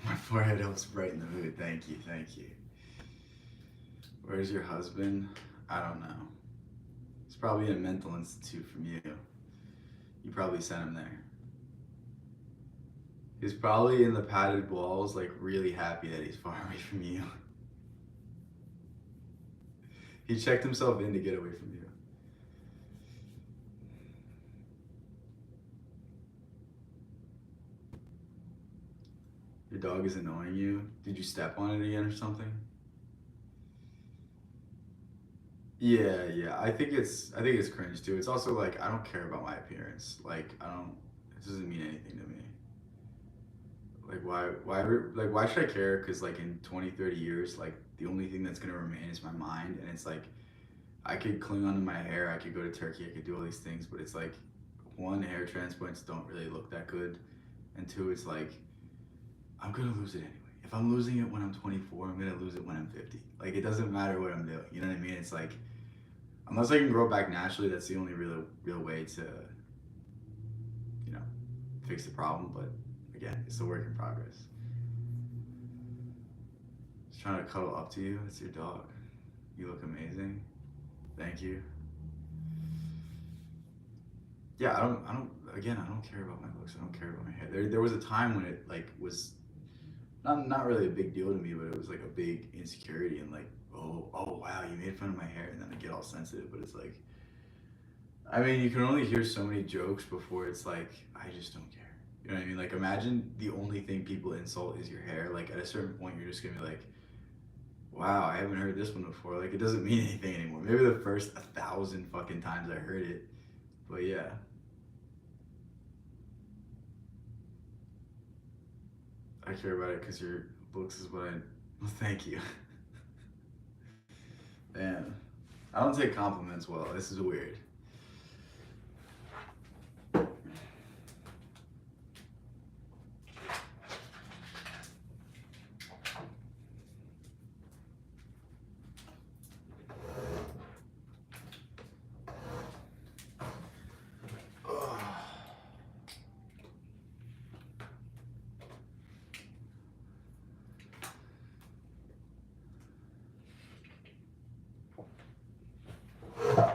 My forehead helps brighten the mood. Thank you, thank you. Where's your husband? I don't know. He's probably in a mental institute from you. You probably sent him there. He's probably in the padded walls, like really happy that he's far away from you. He checked himself in to get away from you. Your dog is annoying you? Did you step on it again or something? Yeah. I think it's cringe too. It's also like I don't care about my appearance. Like it doesn't mean anything to me. Like why should I care? Because like in 20-30 years, like the only thing that's gonna remain is my mind, and it's like I could cling onto my hair, I could go to Turkey, I could do all these things, but it's like one, hair transplants don't really look that good, and two, it's like I'm gonna lose it anyway. If I'm losing it when I'm 24, I'm gonna lose it when I'm 50. Like it doesn't matter what I'm doing. You know what I mean? It's like unless I can grow back naturally, that's the only real way to, you know, fix the problem. But again, it's a work in progress. Just trying to cuddle up to you. It's your dog. You look amazing. Thank you. Yeah, I don't care about my looks. I don't care about my hair. There was a time when it like was not really a big deal to me, but it was like a big insecurity and like, oh wow, you made fun of my hair, and then I get all sensitive. But it's like, I mean, you can only hear so many jokes before it's like, I just don't care. You know what I mean? Like, imagine the only thing people insult is your hair. Like, at a certain point, you're just gonna be like, wow, I haven't heard this one before. Like, it doesn't mean anything anymore. Maybe the first 1,000 fucking times I heard it, but yeah. I care about it because your looks is what I. Well, thank you. Man, I don't take compliments well. This is weird.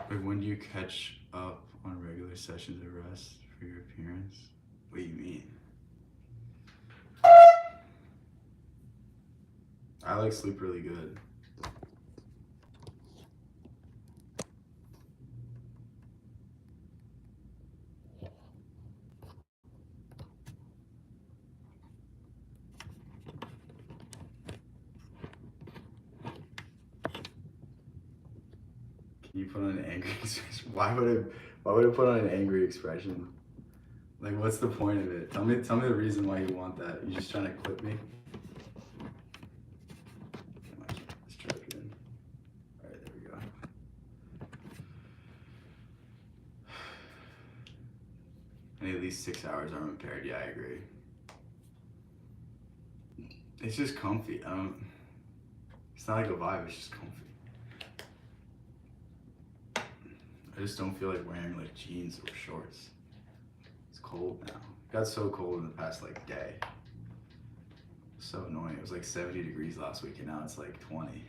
Like, when do you catch up on regular sessions of rest for your appearance? What do you mean? I like sleep really good. You put on an angry expression. Why would I put on an angry expression? Like, what's the point of it? Tell me the reason why you want that. You just trying to clip me? Let's try it again. All right, there we go. I need at least 6 hours unimpaired. Yeah, I agree. It's just comfy. It's not like a vibe. It's just comfy. I just don't feel like wearing like jeans or shorts. It's cold now. It got so cold in the past like day. So annoying. It was like 70 degrees last week and now it's like 20.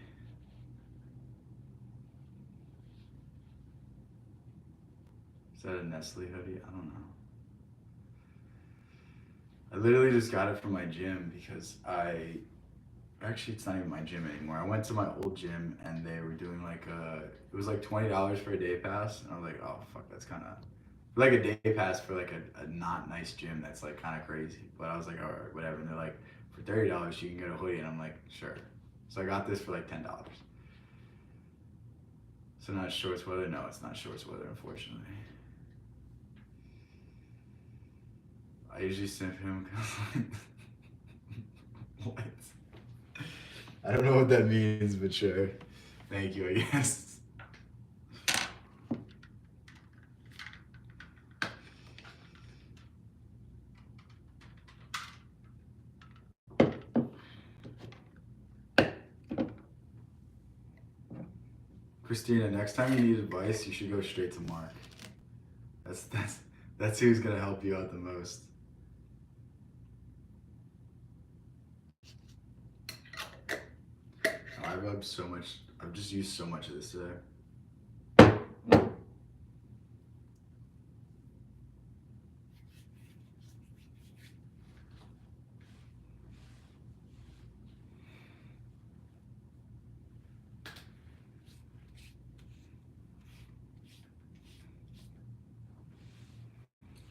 Is that a Nestle hoodie? I don't know. I literally just got it from my gym because actually it's not even my gym anymore. I went to my old gym and they were doing like it was like $20 for a day pass, and I was like, oh fuck, that's kind of like a day pass for like a not nice gym. That's like kind of crazy. But I was like, all right, whatever. And they're like, for $30 you can get a hoodie, and I'm like, sure. So I got this for like $10. So now it's shorts weather. No, it's not shorts weather, unfortunately. I usually simp him because what? I don't know what that means, but sure. Thank you, I guess. Christina, next time you need advice, you should go straight to Mark. That's who's gonna help you out the most. I've just used so much of this today.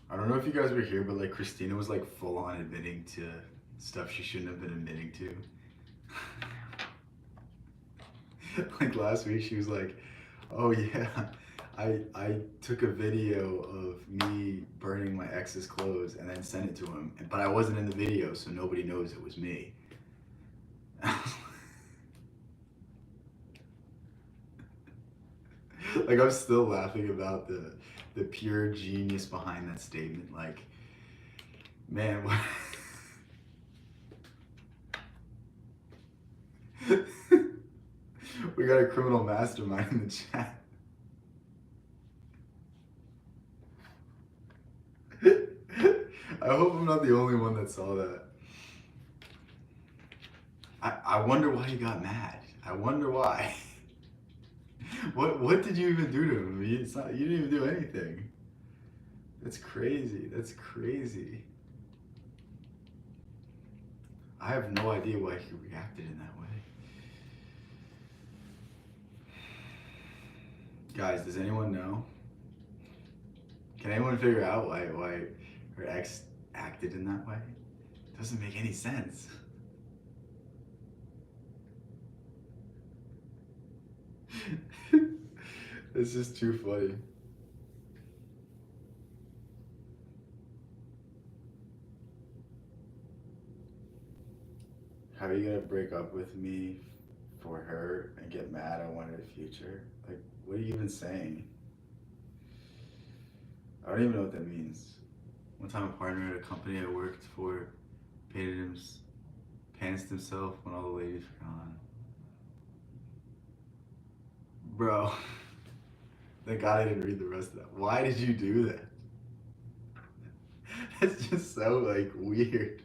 I don't know if you guys were here, but like Christina was like full on admitting to stuff she shouldn't have been admitting to. Like last week she was like, oh yeah, I took a video of me burning my ex's clothes and then sent it to him, but I wasn't in the video, so nobody knows it was me. Like I'm still laughing about the pure genius behind that statement. Like, man, what? We got a criminal mastermind in the chat. I hope I'm not the only one that saw that. I wonder why he got mad. I wonder why. What did you even do to him? You didn't even do anything. That's crazy. That's crazy. I have no idea why he reacted in that way. Guys, does anyone know? Can anyone figure out why her ex acted in that way? It doesn't make any sense. It's just too funny. How are you gonna break up with me for her and get mad I wanted a future? Like, what are you even saying? I don't even know what that means. One time a partner at a company I worked for pantsed himself when all the ladies were gone. Bro, thank God I didn't read the rest of that. Why did you do that? That's just so like weird.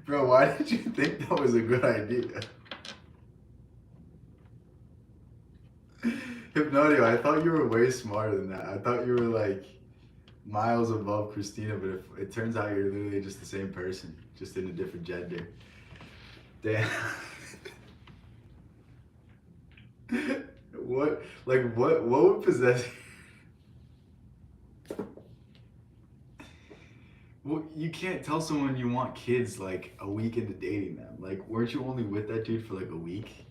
Bro, why did you think that was a good idea? Hypnodio, I thought you were way smarter than that. I thought you were like miles above Christina, but it turns out you're literally just the same person, just in a different gender. Damn. What would possess you? Well, you can't tell someone you want kids like a week into dating them. Like, weren't you only with that dude for like a week?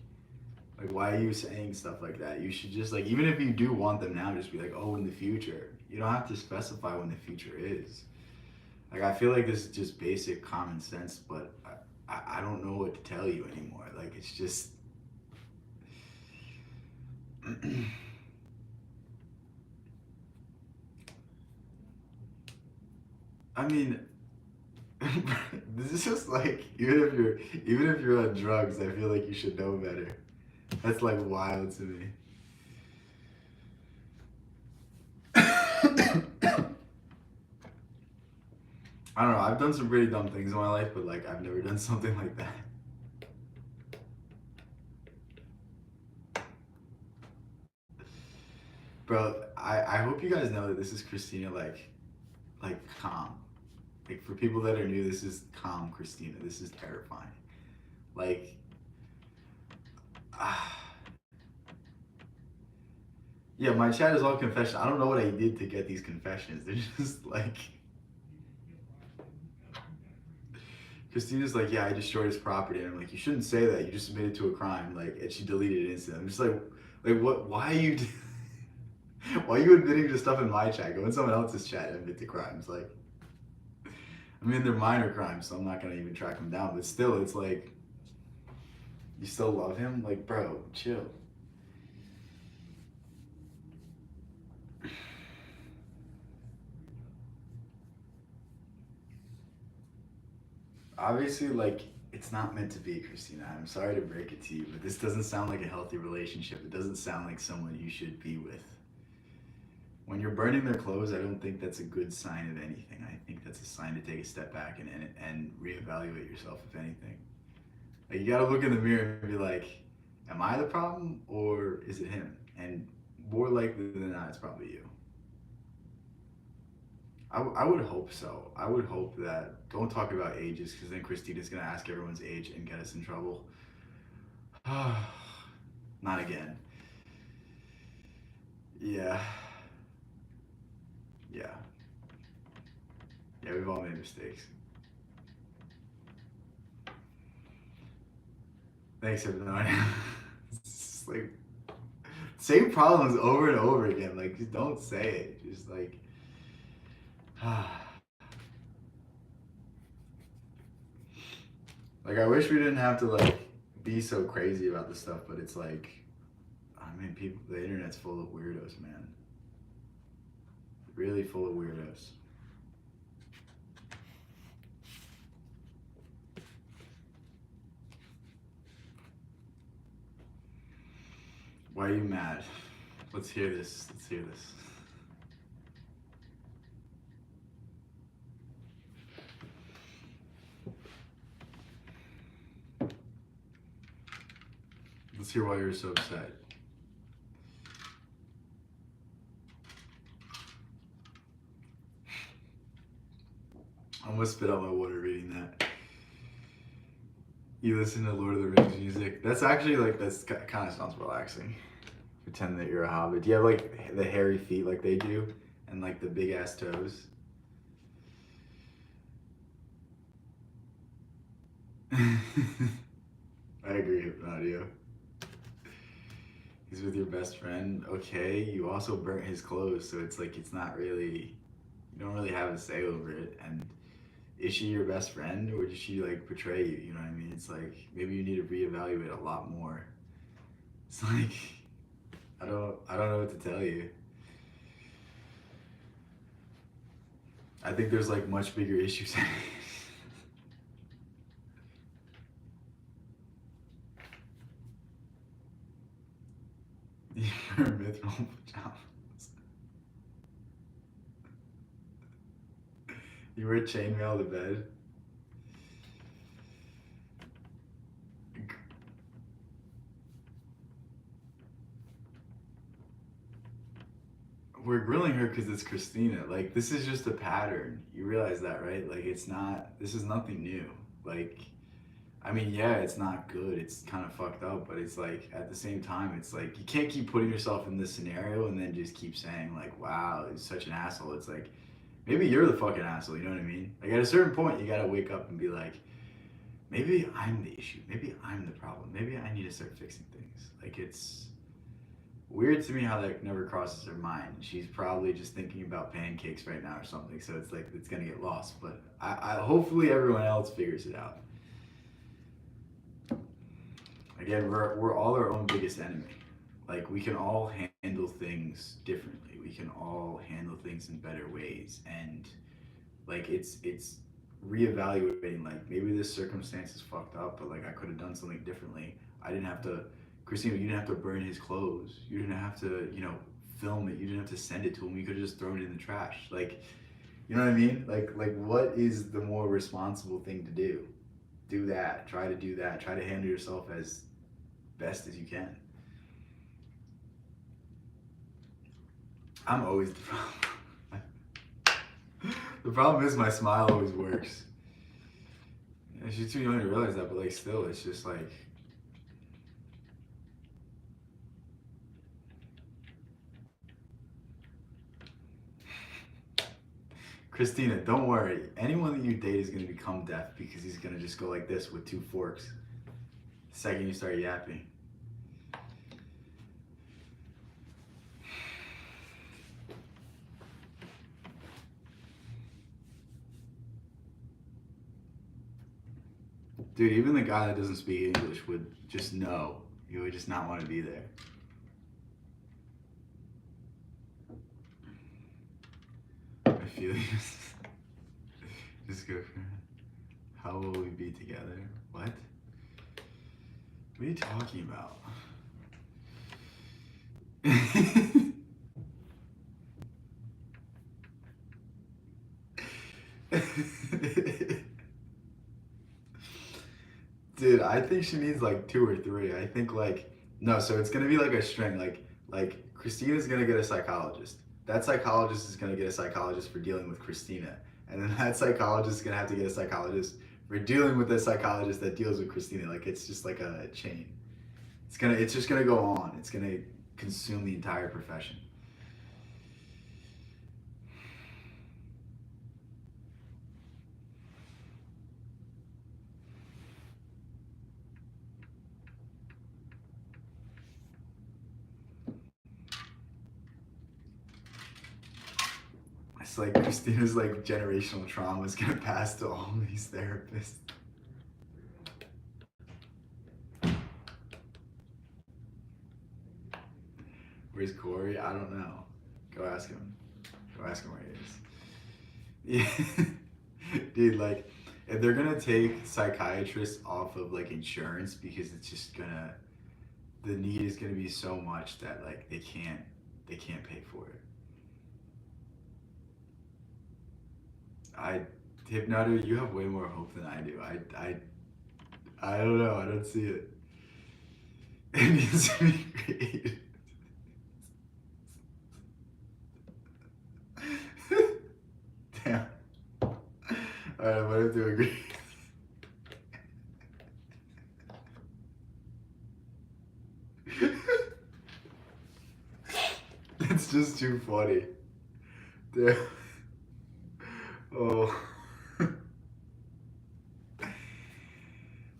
Like, why are you saying stuff like that? You should just, like, even if you do want them now, just be like, oh, in the future. You don't have to specify when the future is. Like, I feel like this is just basic common sense, but I don't know what to tell you anymore. Like, it's just. I mean, this is just like, even if you're on drugs, I feel like you should know better. That's like wild to me. I don't know. I've done some pretty dumb things in my life, but like I've never done something like that. Bro, I hope you guys know that this is Christina, like calm. Like for people that are new, this is calm Christina. This is terrifying. Like, ah, yeah, my chat is all confession. I don't know what I did to get these confessions. They're just like, Christina's like, yeah, I destroyed his property. And I'm like, you shouldn't say that. You just admitted to a crime. Like, and she deleted it instantly. I'm just like what? Why are you? Why are you admitting to stuff in my chat? Go in someone else's chat and admit to crimes. Like, I mean, they're minor crimes, so I'm not gonna even track them down. But still, it's like, you still love him? Like, bro, chill. Obviously, like, it's not meant to be, Christina. I'm sorry to break it to you, but this doesn't sound like a healthy relationship. It doesn't sound like someone you should be with. When you're burning their clothes, I don't think that's a good sign of anything. I think that's a sign to take a step back and reevaluate yourself, if anything. Like, you gotta look in the mirror and be like, am I the problem or is it him? And more likely than not, it's probably you. I would hope so. I would hope that, don't talk about ages because then Christina's gonna ask everyone's age and get us in trouble. Not again. Yeah. Yeah. Yeah, we've all made mistakes. Thanks, everyone. It's like same problems over and over again. Like, just don't say it. Just like, like I wish we didn't have to like be so crazy about this stuff, but it's like, I mean, people, the internet's full of weirdos, man. Really full of weirdos. Why are you mad? Let's hear this. Let's hear this. Let's hear why you're so upset. I almost spit out my water reading that. You listen to Lord of the Rings music. That's actually like, that's kind of sounds relaxing. Pretend that you're a hobbit. Do you have like the hairy feet like they do, and like the big ass toes? I agree with audio. He's with your best friend. Okay, you also burnt his clothes, so it's like it's not really, you don't really have a say over it. And is she your best friend or did she like betray you? You know what I mean? It's like maybe you need to reevaluate a lot more. It's like I don't know what to tell you. I think there's like much bigger issues. You wear mithril pajamas. You wear chainmail to bed. We're grilling her because it's Christina. Like, this is just a pattern. You realize that, right? Like, it's not, this is nothing new. Like, I mean, yeah, it's not good. It's kind of fucked up, but it's like, at the same time, it's like, you can't keep putting yourself in this scenario and then just keep saying, like, wow, he's such an asshole. It's like, maybe you're the fucking asshole, you know what I mean? Like, at a certain point, you gotta wake up and be like, maybe I'm the issue. Maybe I'm the problem. Maybe I need to start fixing things. Like, it's weird to me how that never crosses her mind. She's probably just thinking about pancakes right now or something. So it's like it's gonna get lost. But I hopefully everyone else figures it out. Again, we're all our own biggest enemy. Like, we can all handle things differently. We can all handle things in better ways. And like, it's reevaluating, like, maybe this circumstance is fucked up, but like I could have done something differently. I didn't have to, Christina, you didn't have to burn his clothes. You didn't have to, film it. You didn't have to send it to him. You could have just thrown it in the trash. Like, you know what I mean? Like what is the more responsible thing to do? Do that. Try to do that. Try to handle yourself as best as you can. I'm always the problem. The problem is my smile always works. And she's too young to realize that, but like still, it's just like, Christina, don't worry. Anyone that you date is gonna become deaf because he's gonna just go like this with two forks. The second you start yapping. Dude, even the guy that doesn't speak English would just know. He would just not want to be there. I feel you. Just go for it. How will we be together? What? What are you talking about? Dude, I think she needs like two or three. I think like no, so it's gonna be like a string. Like Christina's gonna get a psychologist. That psychologist is gonna get a psychologist for dealing with Christina. And then that psychologist is gonna have to get a psychologist for dealing with a psychologist that deals with Christina. Like, it's just like a chain. It's just gonna go on. It's gonna consume the entire profession. It's like Christina's like generational trauma is gonna pass to all these therapists. Where's Corey? I don't know. Go ask him. Go ask him where he is. Yeah. Dude, like, if they're gonna take psychiatrists off of like insurance because it's just gonna, the need is gonna be so much that like they can't pay for it. I Hypnotic, you have way more hope than I do. I don't know. I don't see it. It needs to be created. Damn. Alright, I'm gonna have to agree. It's just too funny. Damn. Oh.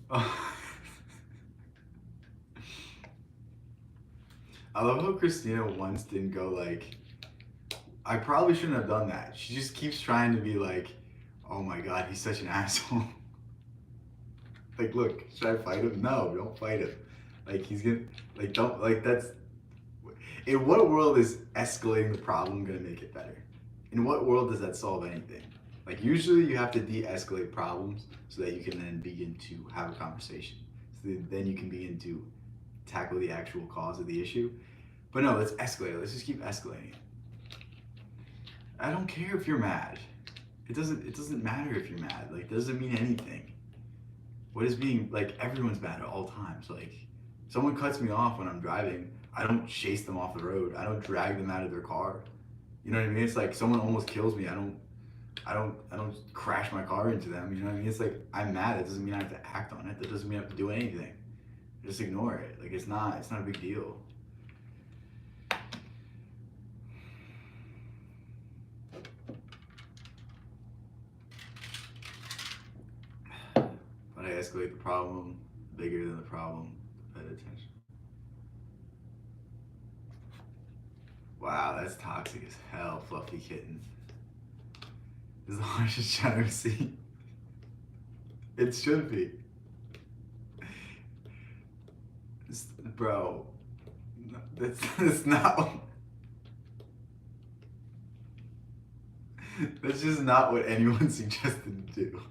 Oh. I love how Christina once didn't go like, I probably shouldn't have done that. She just keeps trying to be like, oh my god, he's such an asshole. Like, look, should I fight him? No, don't fight him. Like, he's gonna, like, don't, like, that's, in what world is escalating the problem gonna make it better? In what world does that solve anything? Like, usually you have to de-escalate problems so that you can then begin to have a conversation. So then you can begin to tackle the actual cause of the issue. But no, let's escalate it. Let's just keep escalating it. I don't care if you're mad. It doesn't matter if you're mad. Like, it doesn't mean anything. What is being, like, everyone's mad at all times. Like, someone cuts me off when I'm driving, I don't chase them off the road. I don't drag them out of their car. You know what I mean? It's like someone almost kills me. I don't crash my car into them. You know what I mean? It's like, I'm mad. It doesn't mean I have to act on it. That doesn't mean I have to do anything. Just ignore it. Like, it's not a big deal. But I escalate the problem, bigger than the problem, the better attention. Wow, that's toxic as hell, fluffy kitten. Is the harshest shadow scene. It should be. Bro, that's not. That's just not what anyone suggested to do.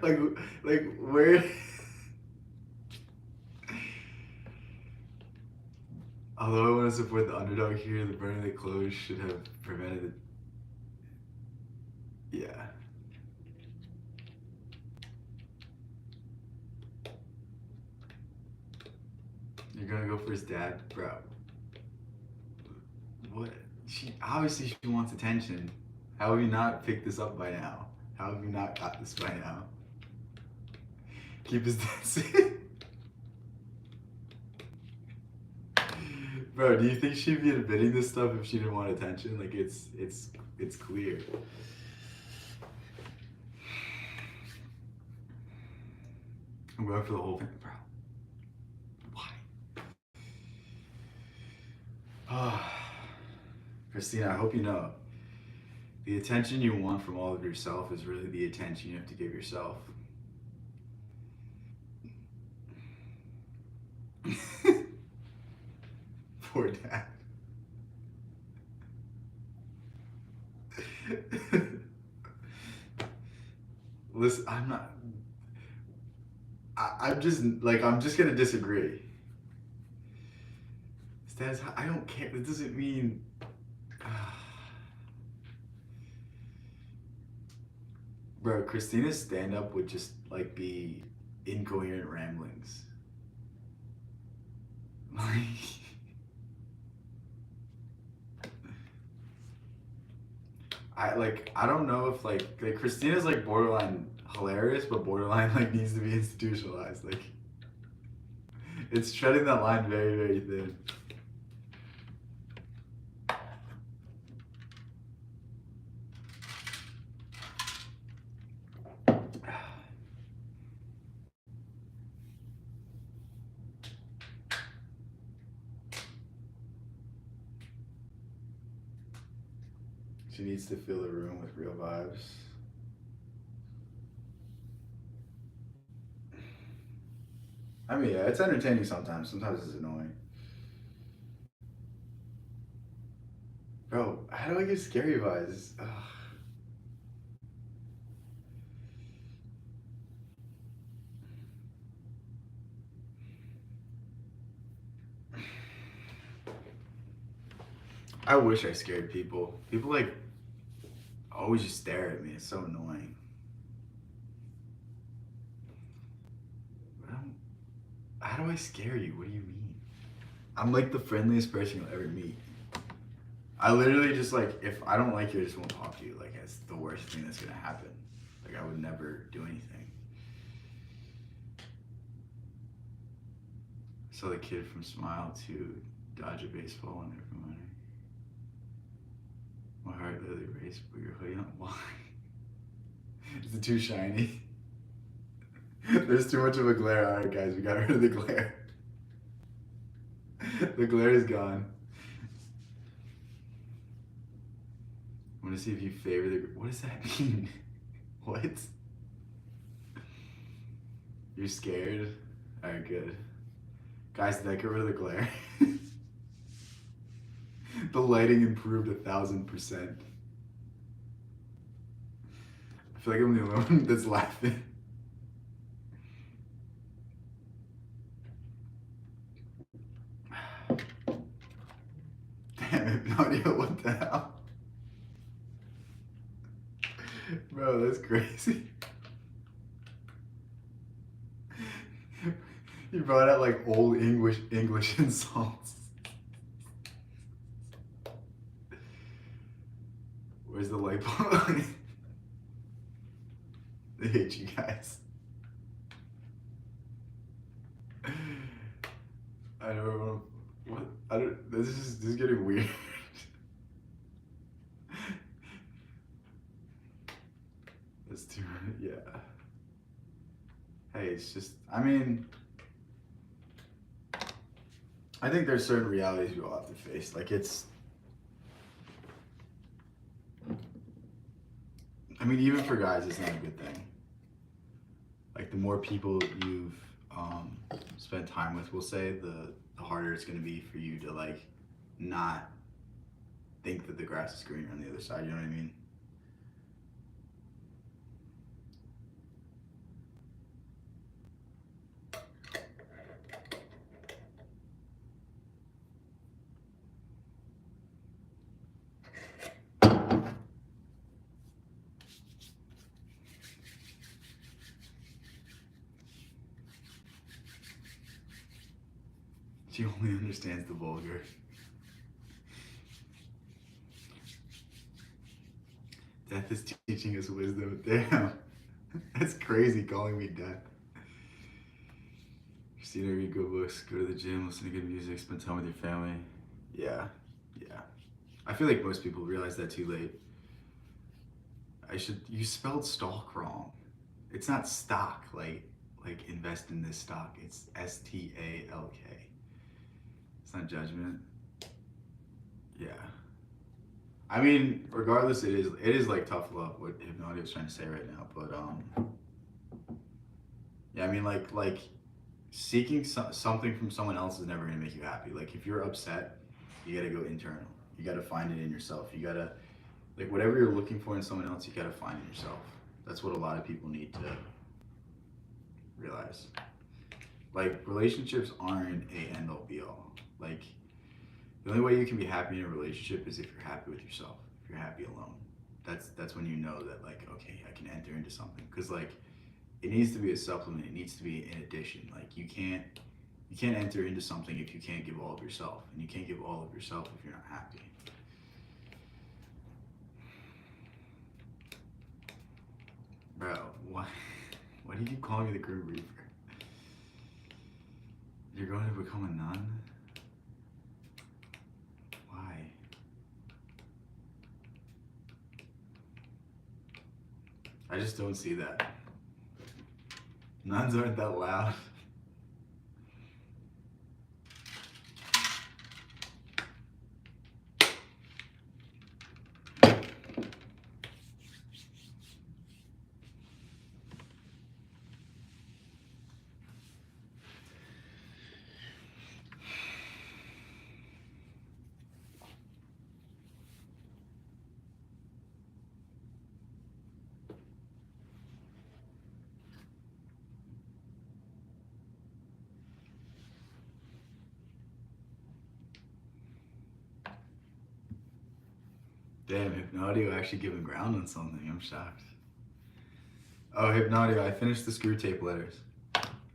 Like where? Although I want to support the underdog here, the burning of the clothes should have prevented it. Yeah. You're gonna go for his dad, bro. What? She wants attention. How have you not picked this up by now? How have you not got this by now? Keep his dad. Bro, do you think she'd be admitting this stuff if she didn't want attention? Like it's clear. I'm going for the whole thing, bro. Why? Christina, I hope you know. The attention you want from all of yourself is really the attention you have to give yourself. Poor dad. Listen, I'm not. I'm just gonna disagree. I don't care. That doesn't mean. Bro, Christina's stand-up would just like be incoherent ramblings. I don't know if like Christina's like borderline hilarious, but borderline like needs to be institutionalized. Like it's treading that line very, very thin. She needs to fill the room with real vibes. I mean, yeah, it's entertaining sometimes. Sometimes it's annoying. Bro, how do I get scary vibes? Ugh. I wish I scared people. People like always just stare at me. It's so annoying. How do I scare you? What do you mean? I'm like the friendliest person you'll ever meet. I literally just like, if I don't like you, I just won't talk to you. Like, it's the worst thing that's gonna happen. Like, I would never do anything. So the kid from Smile to dodge a baseball when they're from winter. My heart literally raced, but your hoodie on. Why? Is it too shiny? There's too much of a glare. Alright, guys, we got rid of the glare. The glare is gone. I want to see if you favor the. What does that mean? What? You're scared? Alright, good. Guys, did I get rid of the glare? The lighting improved 1,000%. I feel like I'm the only one that's laughing. Damn it, Nadia, what the hell? Bro, that's crazy. You brought out like old English insults. Where's the light bulb? I hate you guys. I don't know what. I don't. This is getting weird. It's too, yeah. Hey, it's just, I mean, I think there's certain realities we all have to face. Like I mean, even for guys, it's not a good thing. Like the more people you've spent time with, we'll say, the harder it's going to be for you to like not think that the grass is greener on the other side. You know what I mean? She only understands the vulgar. Death is teaching us wisdom. Damn. That's crazy calling me death. Christina, read good books, go to the gym, listen to good music, spend time with your family. Yeah, yeah. I feel like most people realize that too late. You spelled stalk wrong. It's not stock, like invest in this stock. It's STALK. It's not judgment. Yeah. I mean, regardless, it is like tough love what Hypnotic is trying to say right now. But yeah, I mean, like seeking something from someone else is never gonna make you happy. Like if you're upset, you gotta go internal. You gotta find it in yourself. You gotta like whatever you're looking for in someone else, you gotta find in yourself. That's what a lot of people need to realize. Like relationships aren't a end all be all. Like the only way you can be happy in a relationship is if you're happy with yourself. If you're happy alone, that's when you know that like okay, I can enter into something. Because like it needs to be a supplement. It needs to be an addition. Like you can't enter into something if you can't give all of yourself, and you can't give all of yourself if you're not happy. Bro, why do you keep calling me the Grim Reaper? You're going to become a nun? Why? I just don't see that. Nuns aren't that loud. Damn, Hypnodio actually giving ground on something. I'm shocked. Oh, Hypnodio, I finished the screw tape letters.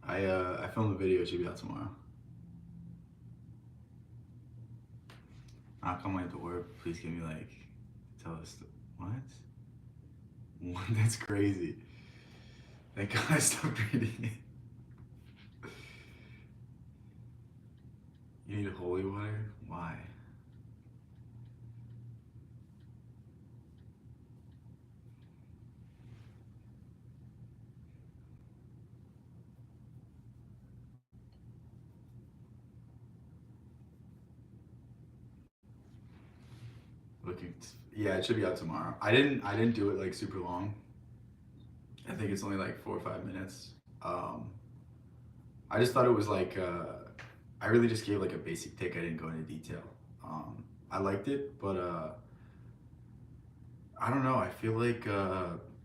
I filmed the video. It should be out tomorrow. I'll come wait to work. Please give me like, tell us what? What? That's crazy. Thank God I stopped reading it. You need holy water? Why? Looking, yeah, it should be out tomorrow. I didn't do it like super long. I think it's only like 4 or 5 minutes. I just thought it was like I really just gave like a basic take. I didn't go into detail. I liked it, but I don't know. I feel like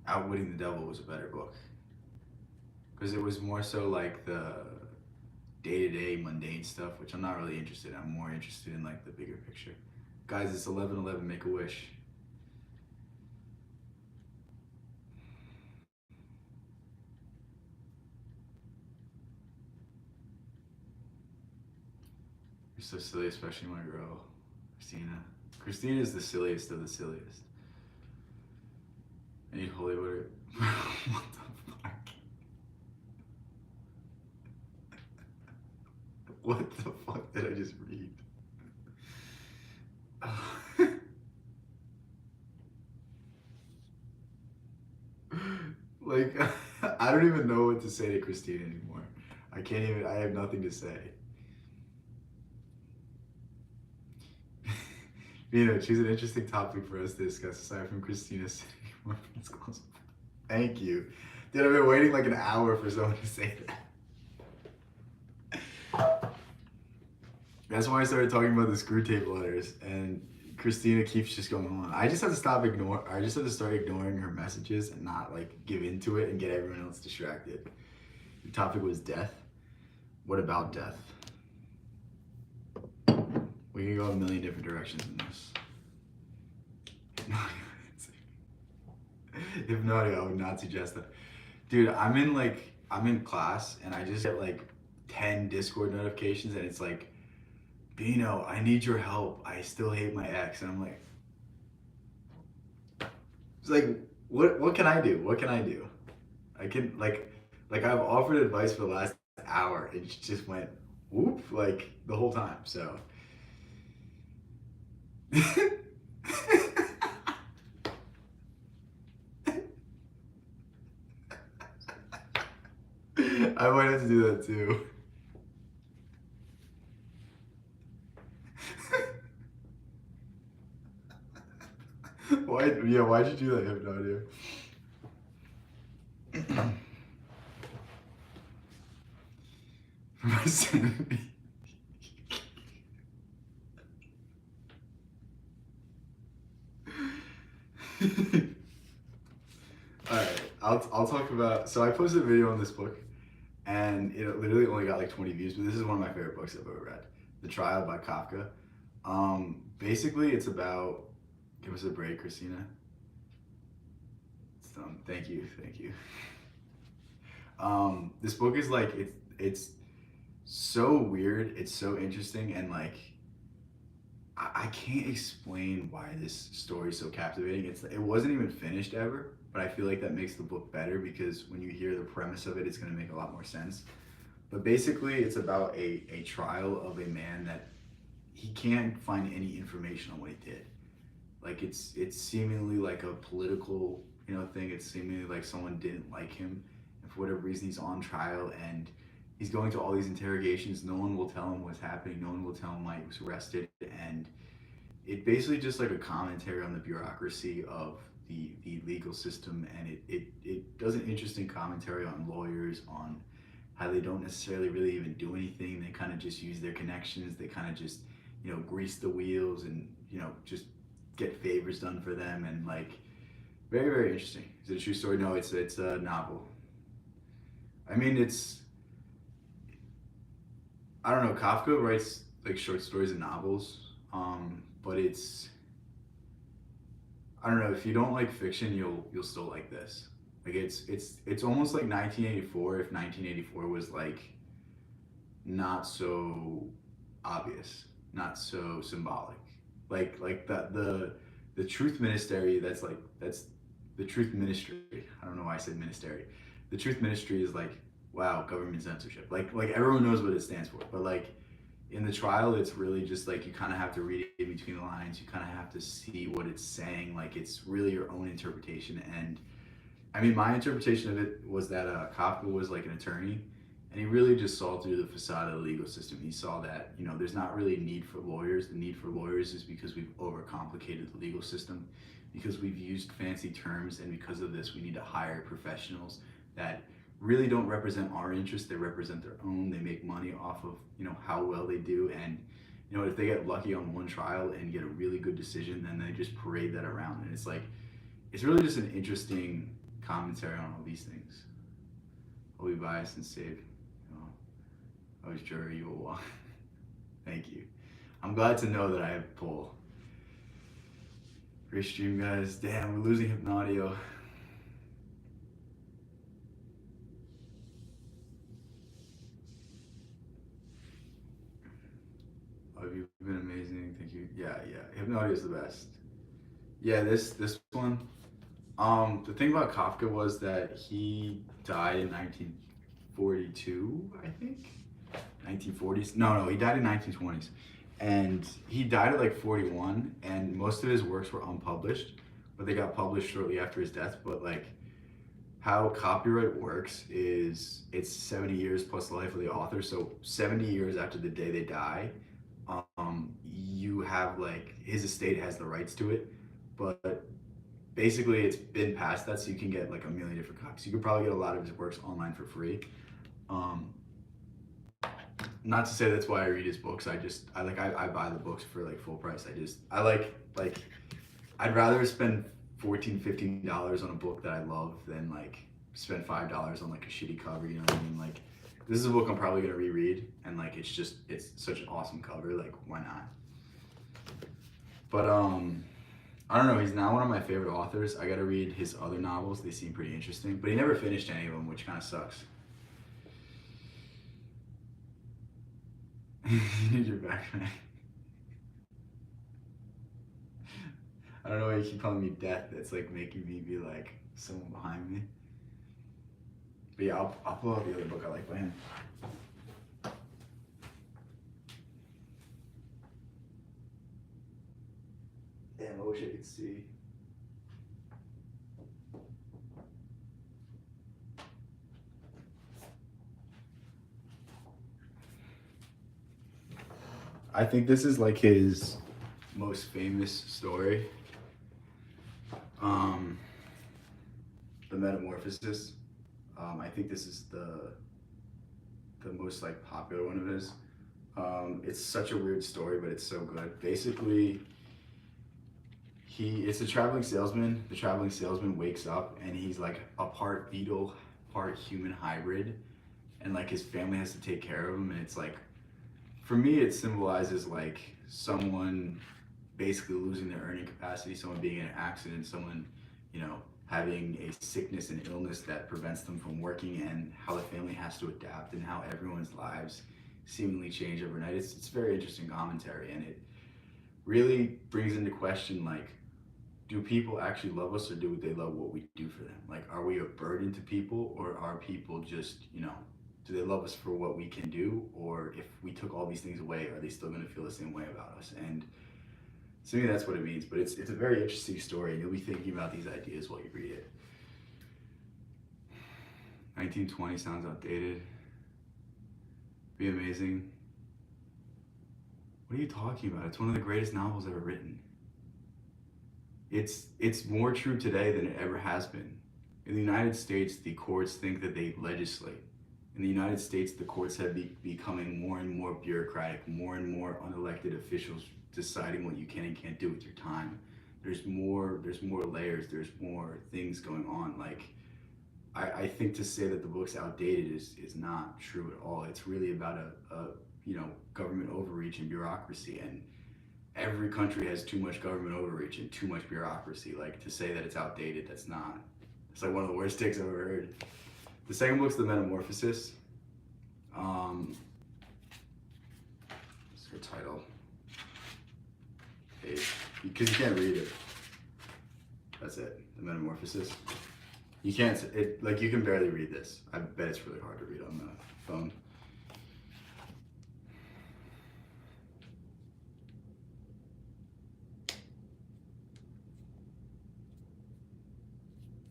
Outwitting the Devil was a better book because it was more so like the day-to-day mundane stuff, which I'm not really interested in. I'm more interested in like the bigger picture. Guys, it's 11:11. Make a wish. You're so silly, especially my girl, Christina. Christina is the silliest of the silliest. I need holy water. What the fuck? What the fuck did I just read? Like, I don't even know what to say to Christina anymore. I can't even, I have nothing to say. Choose an interesting topic for us to discuss aside from Christina sitting in Morphin's close. Thank you. Dude, I've been waiting like an hour for someone to say that. That's why I started talking about the screw tape letters, and Christina keeps just going on. I just have to stop ignoring. I just have to start ignoring her messages and not like give into it and get everyone else distracted. The topic was death. What about death? We can go a million different directions in this. Hypnotic, I would not suggest that. Dude, I'm in class and I just get like 10 Discord notifications and it's like, Bino, I need your help. I still hate my ex. And I'm like, it's like, what can I do? What can I do? I can like I've offered advice for the last hour and she just went whoop like the whole time. So I might have to do that too. Why'd you do that? I have no idea. For my sanity. Alright, I'll talk about, so I posted a video on this book and it literally only got like 20 views, but this is one of my favorite books I've ever read. The Trial by Kafka. Basically it's about, give us a break, Christina. It's done. Thank you. This book is like, it's so weird, it's so interesting, and like, I can't explain why this story is so captivating. It wasn't even finished ever, but I feel like that makes the book better because when you hear the premise of it, it's gonna make a lot more sense. But basically, it's about a trial of a man that he can't find any information on what he did. Like it's seemingly like a political thing. It's seemingly like someone didn't like him, and for whatever reason, he's on trial and he's going to all these interrogations. No one will tell him what's happening. No one will tell him why he was arrested, and it basically just like a commentary on the bureaucracy of the legal system, and it does an interesting commentary on lawyers, on how they don't necessarily really even do anything. They kind of just use their connections. They kind of just grease the wheels and just get favors done for them, and like very, very interesting. Is it a true story? No, it's a novel. I mean, I don't know. Kafka writes like short stories and novels, but I don't know. If you don't like fiction, you'll still like this. Like it's almost like 1984 if 1984 was like not so obvious, not so symbolic. Like the truth ministry. That's the truth ministry. I don't know why I said ministry. The truth ministry is like, wow, government censorship. Like everyone knows what it stands for, but like in the trial, it's really just like you kind of have to read it between the lines. You kind of have to see what it's saying. Like it's really your own interpretation. And I mean, my interpretation of it was that Kafka was like an attorney, and he really just saw through the facade of the legal system. He saw that there's not really a need for lawyers. The need for lawyers is because we've overcomplicated the legal system, because we've used fancy terms, and because of this, we need to hire professionals that really don't represent our interests. They represent their own. They make money off of how well they do, and if they get lucky on one trial and get a really good decision, then they just parade that around. And it's like, it's really just an interesting commentary on all these things. I'll be biased and save. I was jury, you will walk. Thank you. I'm glad to know that I have pull. Great stream, guys. Damn, we're losing Hypnaudio. Oh, you've been amazing. Thank you. Yeah. Hypnaudio is the best. Yeah, this one. The thing about Kafka was that he died in 1942, I think. 1940s. No, he died in 1920s. And he died at like 41, and most of his works were unpublished, but they got published shortly after his death. But like how copyright works is it's 70 years plus the life of the author. So 70 years after the day they die, you have like his estate has the rights to it, but basically it's been past that, so you can get like a million different copies. You could probably get a lot of his works online for free. Um, Not to say that's why I read his books. I buy the books for like full price. I like I'd rather spend 14, $15 on a book that I love than like spend $5 on like a shitty cover, you know what I mean? Like this is a book I'm probably gonna reread, and like it's such an awesome cover, like why not? But I don't know, he's not one of my favorite authors. I gotta read his other novels, they seem pretty interesting, but he never finished any of them, which kind of sucks. You need your backpack. I don't know why you keep calling me death. That's like making me be like someone behind me. But yeah, I'll pull out the other book I like by him. Damn, I wish I could see. I think this is like his most famous story. The Metamorphosis. I think this is the most like popular one of his. It's such a weird story, but it's so good. Basically, it's a traveling salesman. The traveling salesman wakes up and he's like a part beetle, part human hybrid, and like his family has to take care of him. And it's like, for me, it symbolizes like someone basically losing their earning capacity, someone being in an accident, someone, you know, having a sickness and illness that prevents them from working, and how the family has to adapt and how everyone's lives seemingly change overnight. It's very interesting commentary, and it really brings into question like, do people actually love us, or do they love what we do for them? Like, are we a burden to people, or are people just, you know, do they love us for what we can do, or if we took all these things away, are they still going to feel the same way about us? And to me, that's what it means. But it's a very interesting story, and you'll be thinking about these ideas while you read it. 1920 sounds outdated. Be amazing. What are you talking about? It's one of the greatest novels ever written. It's more true today than it ever has been. In the United States, the courts think that they legislate. In the United States, the courts have becoming more and more bureaucratic, more and more unelected officials deciding what you can and can't do with your time. There's more layers, there's more things going on. Like, I think to say that the book's outdated is not true at all. It's really about a you know, government overreach and bureaucracy, and every country has too much government overreach and too much bureaucracy. Like, to say that it's outdated, it's like one of the worst takes I've ever heard. The second book's The Metamorphosis. What's her title? Because you can't read it. That's it. The Metamorphosis. You can't. You can barely read this. I bet it's really hard to read on the phone.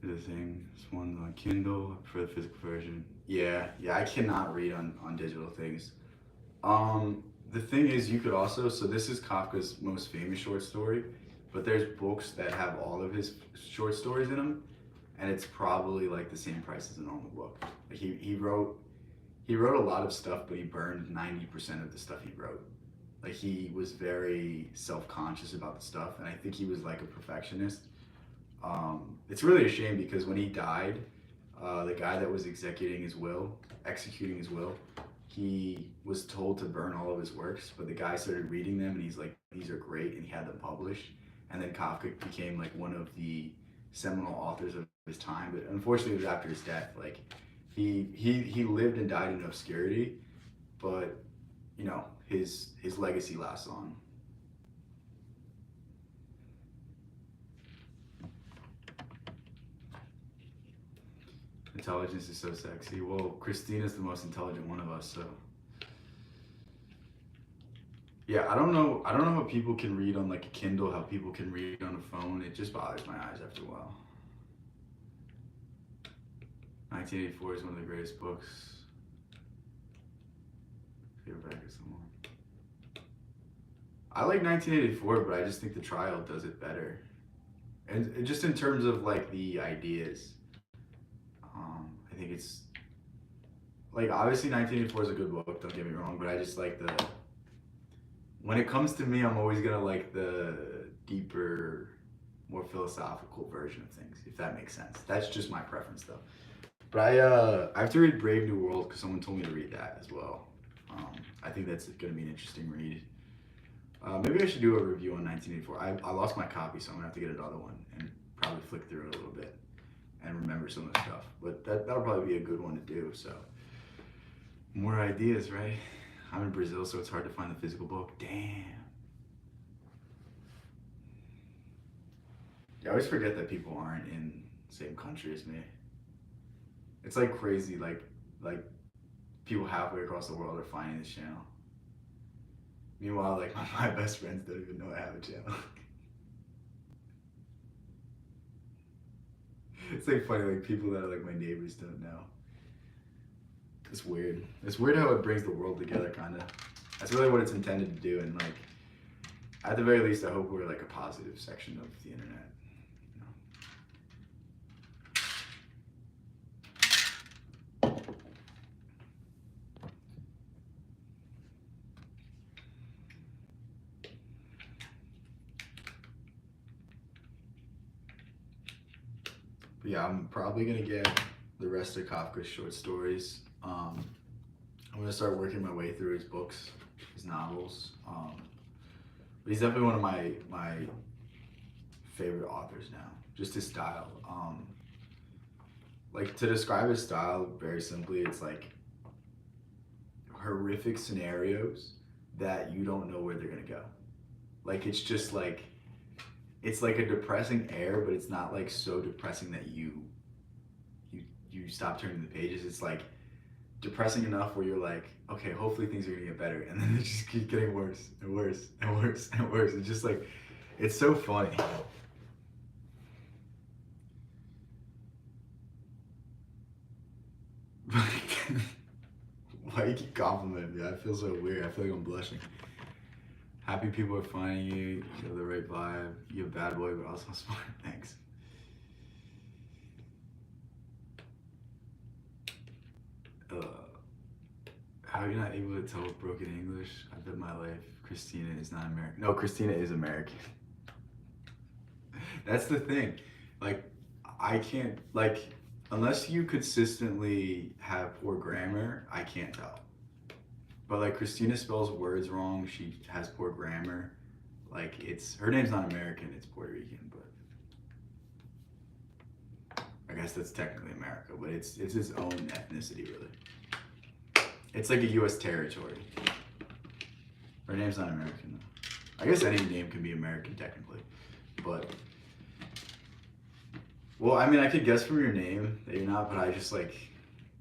The thing. This one's on Kindle for the physical version. Yeah, I cannot read on digital things. The thing is, you could also, so this is Kafka's most famous short story, but there's books that have all of his short stories in them, and it's probably like the same price as a normal book. Like he wrote a lot of stuff, but he burned 90% of the stuff he wrote. Like, he was very self-conscious about the stuff, and I think he was like a perfectionist. It's really a shame because when he died, the guy that was executing his will, he was told to burn all of his works, but the guy started reading them and he's like, these are great, and he had them published. And then Kafka became like one of the seminal authors of his time, but unfortunately it was after his death. Like, he lived and died in obscurity, but you know, his legacy lasts on. Intelligence is so sexy. Well, Christina's the most intelligent one of us, so. Yeah, I don't know how people can read on like a Kindle, how people can read on a phone. It just bothers my eyes after a while. 1984 is one of the greatest books. Paperback is the one. I like 1984, but I just think the trial does it better. And just in terms of like the ideas, I think it's like obviously 1984 is a good book. Don't get me wrong, but I just like the when it comes to me, I'm always gonna like the deeper, more philosophical version of things, if that makes sense. That's just my preference though. But I have to read Brave New World because someone told me to read that as well. I think that's gonna be an interesting read. Maybe I should do a review on 1984. I lost my copy, so I'm gonna have to get another one and probably flick through it a little bit and remember some of the stuff. But that'll probably be a good one to do. So more ideas, right? I'm in Brazil, so it's hard to find the physical book. Damn. I always forget that people aren't in the same country as me. It's like crazy, like people halfway across the world are finding this channel. Meanwhile, like my best friends don't even know I have a channel. It's like funny, like people that are like my neighbors don't know. It's weird. It's weird how it brings the world together, kind of. That's really what it's intended to do, and like, at the very least, I hope we're like a positive section of the internet. But yeah, I'm probably gonna get the rest of Kafka's short stories. I'm gonna start working my way through his books, his novels. But he's definitely one of my favorite authors now. Just his style. Like to describe his style very simply, it's like horrific scenarios that you don't know where they're gonna go. Like it's just like it's like a depressing air, but it's not like so depressing that you stop turning the pages. It's like depressing enough where you're like, okay, hopefully things are gonna get better, and then they just keep getting worse and worse and worse and worse. It's just like, it's so funny. Why you keep complimenting me? I feel so weird. I feel like I'm blushing. Happy people are finding you. You have the right vibe. You're a bad boy, but also smart. Thanks. How are you not able to tell with broken English? I bet my life. Christina is not American. No, Christina is American. That's the thing. Like, I can't, like, unless you consistently have poor grammar, I can't tell. But like Christina spells words wrong. She has poor grammar. Like her name's not American. It's Puerto Rican, but I guess that's technically America. But it's its own ethnicity, really. It's like a U.S. territory. Her name's not American though. I guess any name can be American technically, but well, I mean, I could guess from your name that you're not, but I just like.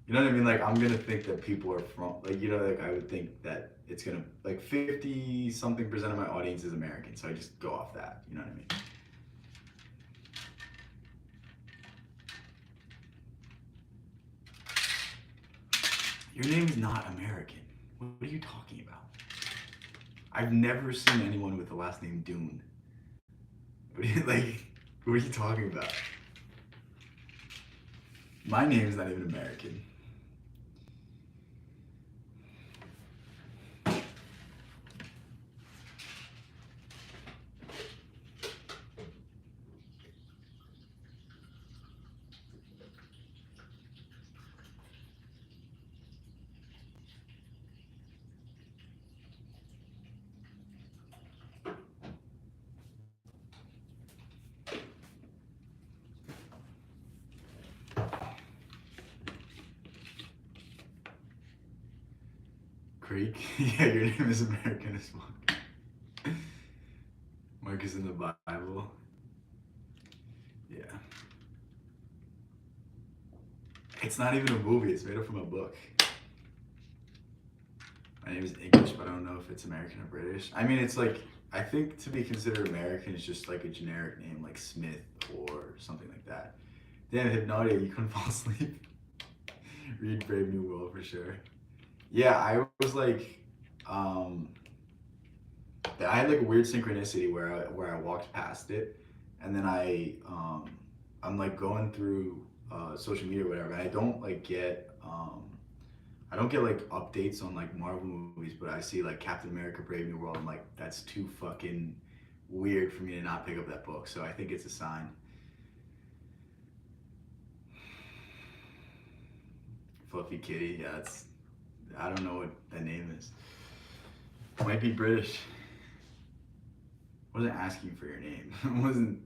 You know what I mean? Like, I'm gonna think that people are from, like, you know, like, I would think that it's gonna, like, 50-something% of my audience is American, so I just go off that, you know what I mean? Your name is not American. What are you talking about? I've never seen anyone with the last name Dune. What are you talking about? My name is not even American. Creek? Yeah, your name is American as fuck. Mark is in the Bible. Yeah. It's not even a movie, it's made up from a book. My name is English, but I don't know if it's American or British. I mean, it's like, I think to be considered American is just like a generic name like Smith or something like that. Damn, Hypnodia, you couldn't fall asleep. Read Brave New World for sure. Yeah, I was like, um, I had like a weird synchronicity where I walked past it, and then I'm like going through social media or whatever, and I don't get like updates on like Marvel movies, but I see like Captain America Brave New World. I'm like, that's too fucking weird for me to not pick up that book. So I think it's a sign. Fluffy Kitty, yeah, that's I don't know what that name is. Might be British. Wasn't asking for your name. Wasn't.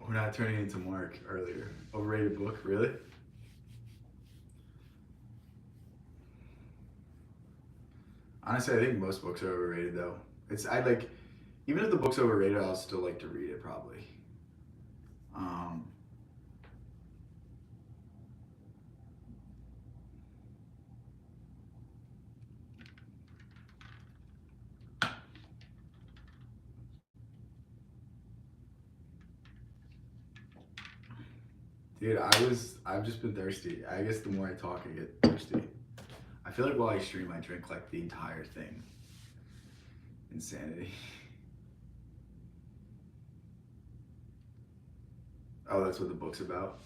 We're not turning into Mark earlier. Overrated book, really? Honestly, I think most books are overrated though. I like even if the book's overrated, I'll still like to read it probably. Um, Dude, I've just been thirsty. I guess the more I talk, I get thirsty. I feel like while I stream, I drink like the entire thing. Insanity. Oh, that's what the book's about.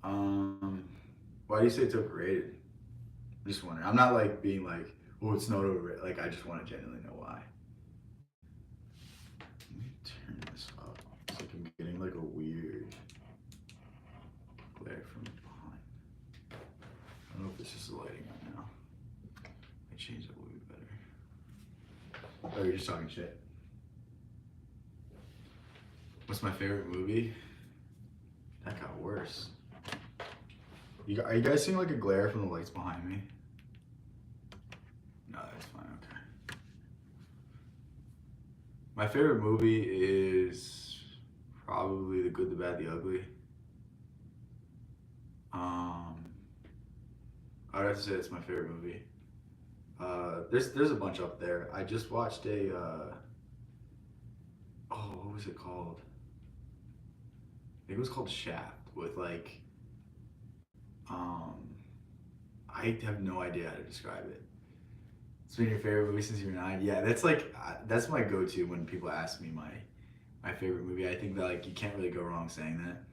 Um, why do you say it's overrated? I'm just wondering. I'm not like being like, oh, it's not overrated. Like, I just want to genuinely know why. Let me turn this up. It's like I'm getting like a weird glare from behind. I don't know if this is the lighting right now. I change it a little bit better. Oh, you're just talking shit. What's my favorite movie? That got worse. Are you guys seeing like a glare from the lights behind me? No, that's fine. Okay. My favorite movie is probably The Good, the Bad, the Ugly. I would have to say it's my favorite movie. There's a bunch up there. I just watched what was it called? I think it was called Shaft with like um I have no idea how to describe it. It's been your favorite movie since you were 9. Yeah, that's like that's my go-to when people ask me my favorite movie. I think that like you can't really go wrong saying that.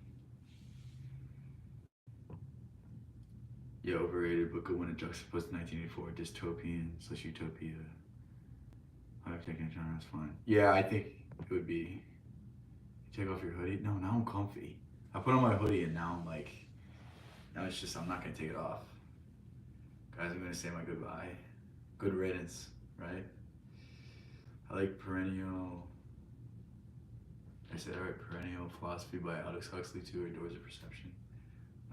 Yeah, overrated, but good when it juxtaposed 1984 dystopian / utopia. I've taken a genre, that's fine. Yeah, I think it would be. Take off your hoodie? No, now I'm comfy. I put on my hoodie and now I'm like, now it's just, I'm not gonna take it off. Guys, I'm gonna say my goodbye. Good riddance, right? I like perennial. I said, alright, Perennial Philosophy by Aldous Huxley too, or Doors of Perception.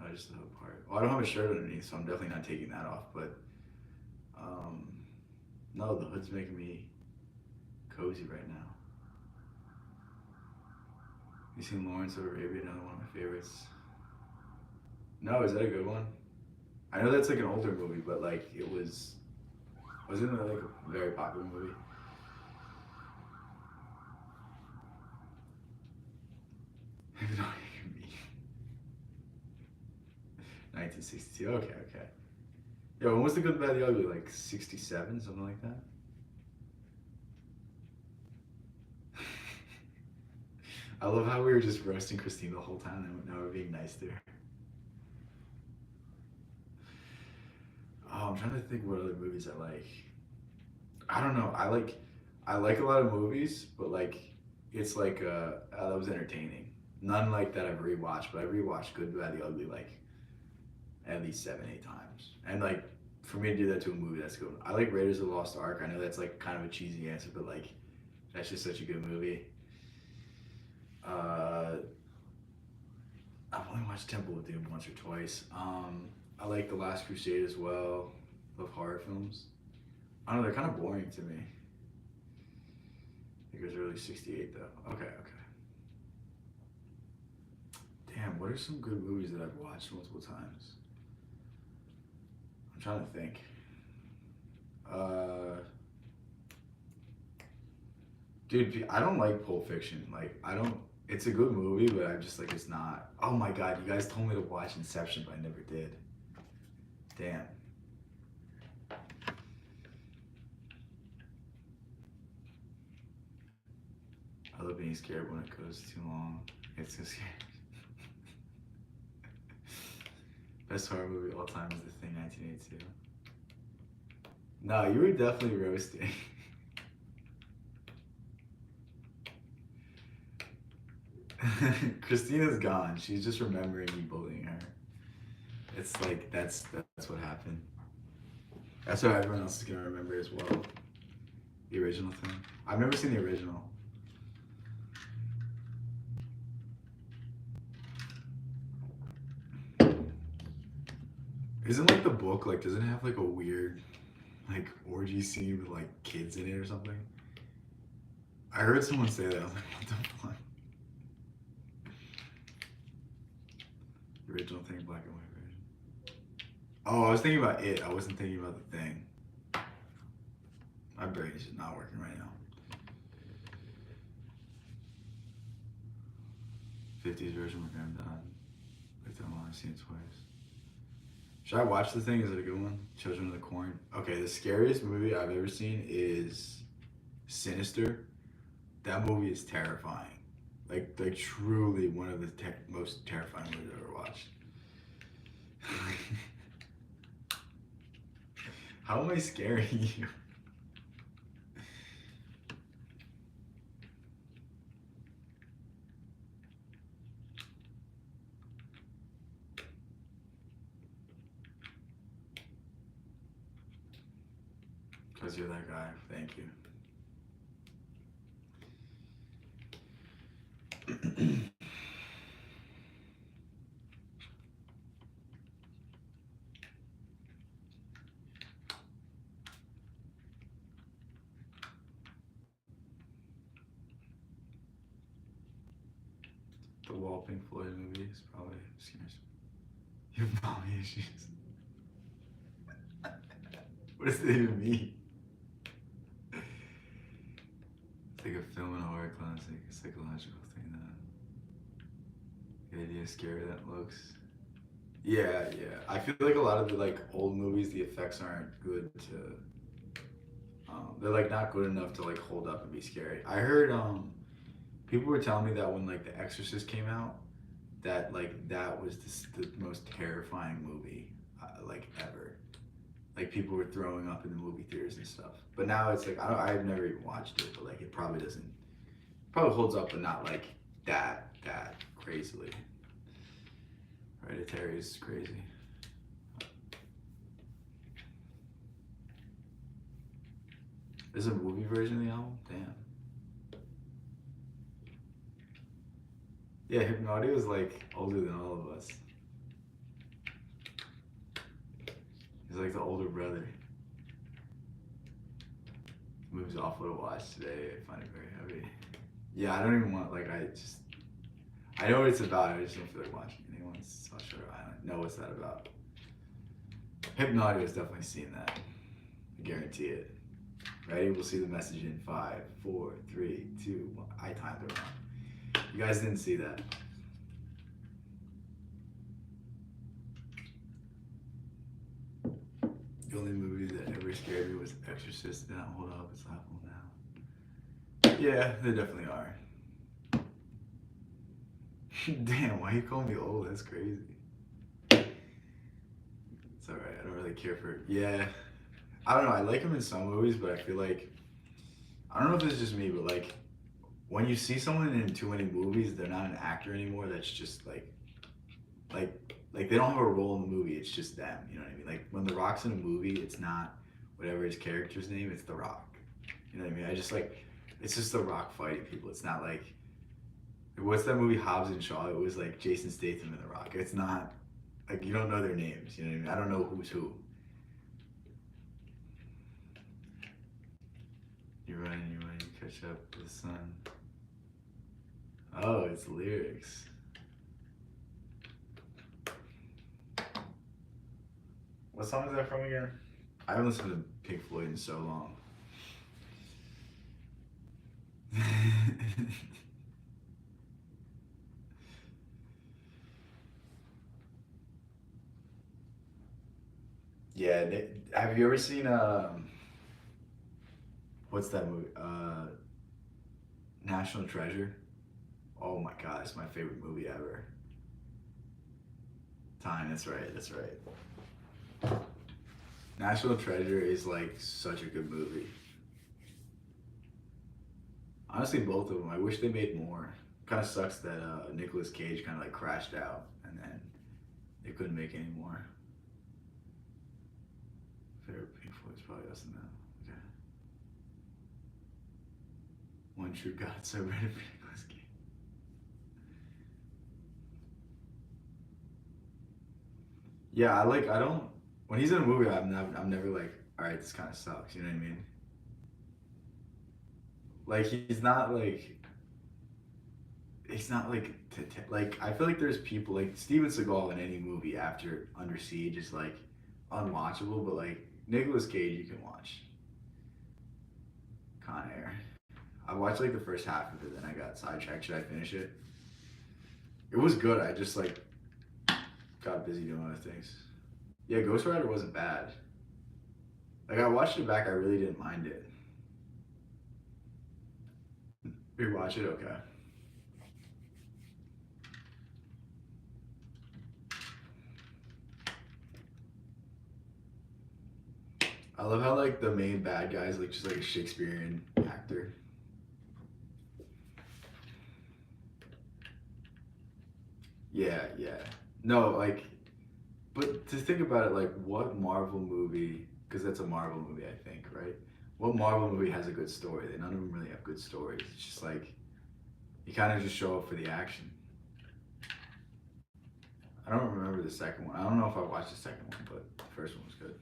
No, just the hood part. Well, I don't have a shirt underneath, so I'm definitely not taking that off, but no, the hood's making me cozy right now. You seen Lawrence of Arabia? Another one of my favorites. No, is that a good one? I know that's like an older movie, but like wasn't it like a very popular movie? No, you can be 1962. Okay, okay. Yeah, when was The Good, the Bad, the Ugly? Like 67, something like that. I love how we were just roasting Christine the whole time, and now we're being nice to her. Oh, I'm trying to think what other movies I like. I don't know. I like a lot of movies, but like it's like that was entertaining. None like that I've rewatched, but I've rewatched Good, Bad, the Ugly like at least 7, 8 times. And like for me to do that to a movie, that's good. I like Raiders of the Lost Ark. I know that's like kind of a cheesy answer, but like that's just such a good movie. Uh, I've only watched Temple of Doom once or twice. I like The Last Crusade as well. Love horror films. I don't know, they're kind of boring to me. I think it was early 68 though. Okay, okay. Damn, what are some good movies that I've watched multiple times? I'm trying to think. Dude, I don't like Pulp Fiction. Like, I don't. It's a good movie, but I'm just like, it's not. Oh my god, you guys told me to watch Inception, but I never did. Damn. I love being scared when it goes too long. It's so scary. Best horror movie of all time is The Thing, 1982. No, you were definitely roasting. Christina's gone. She's just remembering you bullying her. It's like that's what happened. That's what everyone else is gonna remember as well. The original thing. I've never seen the original. Isn't like the book like doesn't it have like a weird like orgy scene with like kids in it or something? I heard someone say that. I was like, what the fuck? The original thing, black and white version. Oh, I was thinking about it. I wasn't thinking about The Thing. My brain is just not working right now. 50s version we're gonna done. Like that one, I've seen it twice. Should I watch The Thing? Is it a good one? Children of the Corn. Okay, the scariest movie I've ever seen is Sinister. That movie is terrifying. Like truly one of the most terrifying movies I've ever watched. How am I scaring you? Because you're that guy. Thank you. The Wall Pink Floyd movie is probably scares me. You have mommy issues. What does that even mean? It's like a film and horror classic, a psychological thing that the idea is scary that looks. Yeah, yeah. I feel like a lot of the like old movies, the effects aren't good to. They're like not good enough to like hold up and be scary. I heard people were telling me that when like The Exorcist came out, that like that was the most terrifying movie like ever. Like people were throwing up in the movie theaters and stuff. But now it's like I've never even watched it, but like it probably doesn't. Probably holds up, but not like that crazily. Hereditary is crazy. There's a movie version of the album? Damn. Yeah, Hypnotic is like older than all of us. He's like the older brother. The movie's awful to watch today. I find it very heavy. Yeah, I don't even want, like, I know what it's about. I just don't feel like watching anyone's Shutter Island. Know what's that about. Hypnotic has definitely seen that. I guarantee it. Ready? We'll see the message in 5, 4, 3, 2, 1. I timed it wrong. You guys didn't see that. The only movie that ever scared me was Exorcist. Did not hold up. It's laughable now. Yeah, they definitely are. Damn, why you calling me old? That's crazy. It's alright. I don't really care for. Yeah, I don't know. I like him in some movies, but I feel like I don't know if it's just me, but like when you see someone in too many movies, they're not an actor anymore. That's just like they don't have a role in the movie. It's just them. You know what I mean? Like when The Rock's in a movie, it's not whatever his character's name. It's The Rock. You know what I mean? I just like it's just The Rock fighting people. It's not like what's that movie Hobbs and Shaw? It was like Jason Statham and The Rock. It's not like you don't know their names. You know what I mean? I don't know who's who. You're running, catch up with the sun. Oh, it's lyrics. What song is that from again? I haven't listened to Pink Floyd in so long. Yeah, have you ever seen what's that movie? National Treasure. Oh my god, it's my favorite movie ever. Time, that's right, that's right. National Treasure is like such a good movie. Honestly, both of them. I wish they made more. Kind of sucks that Nicolas Cage kind of like crashed out, and then they couldn't make any more. Favorite Pink Floyd is probably us and them. Okay. One True God, so ready for Nicolas Cage. Yeah, I like. I don't. When he's in a movie, I'm never like, all right, this kind of sucks. You know what I mean? Like he's not like. He's not like like I feel like there's people like Steven Seagal in any movie after Under Siege is like unwatchable, but like Nicolas Cage you can watch. Con Air. I watched like the first half of it, then I got sidetracked. Should I finish it? It was good. I just like got busy doing other things. Yeah, Ghost Rider wasn't bad. Like I watched it back, I really didn't mind it. Rewatch it, okay. I love how like the main bad guy is like just like a Shakespearean actor. Yeah, yeah. No, like, but to think about it, like, what Marvel movie? Because that's a Marvel movie, I think, right? What Marvel movie has a good story? None of them really have good stories. It's just like you kind of just show up for the action. I don't remember the second one. I don't know if I watched the second one, but the first one was good.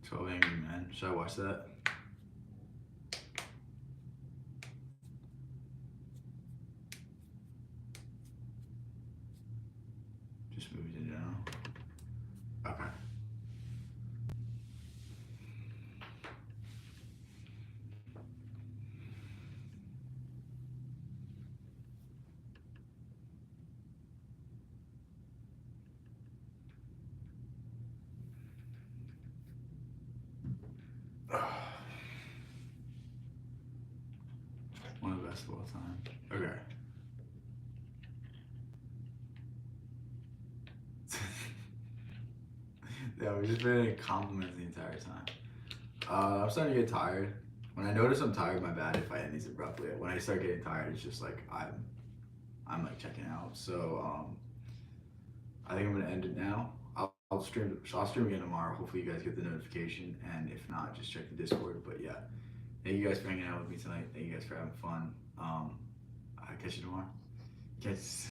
12 Angry Men. Should I watch that? Just movies in general. Okay. One of the best of all time. Okay. Yeah, we've just been in compliments the entire time. I'm starting to get tired. When I notice I'm tired, my bad if I end these abruptly. When I start getting tired, it's just like I'm like checking out. So I think I'm gonna end it now. I'll stream. I'll stream again tomorrow. Hopefully you guys get the notification, and if not, just check the Discord. But yeah, thank you guys for hanging out with me tonight. Thank you guys for having fun. I'll catch you tomorrow. Catch.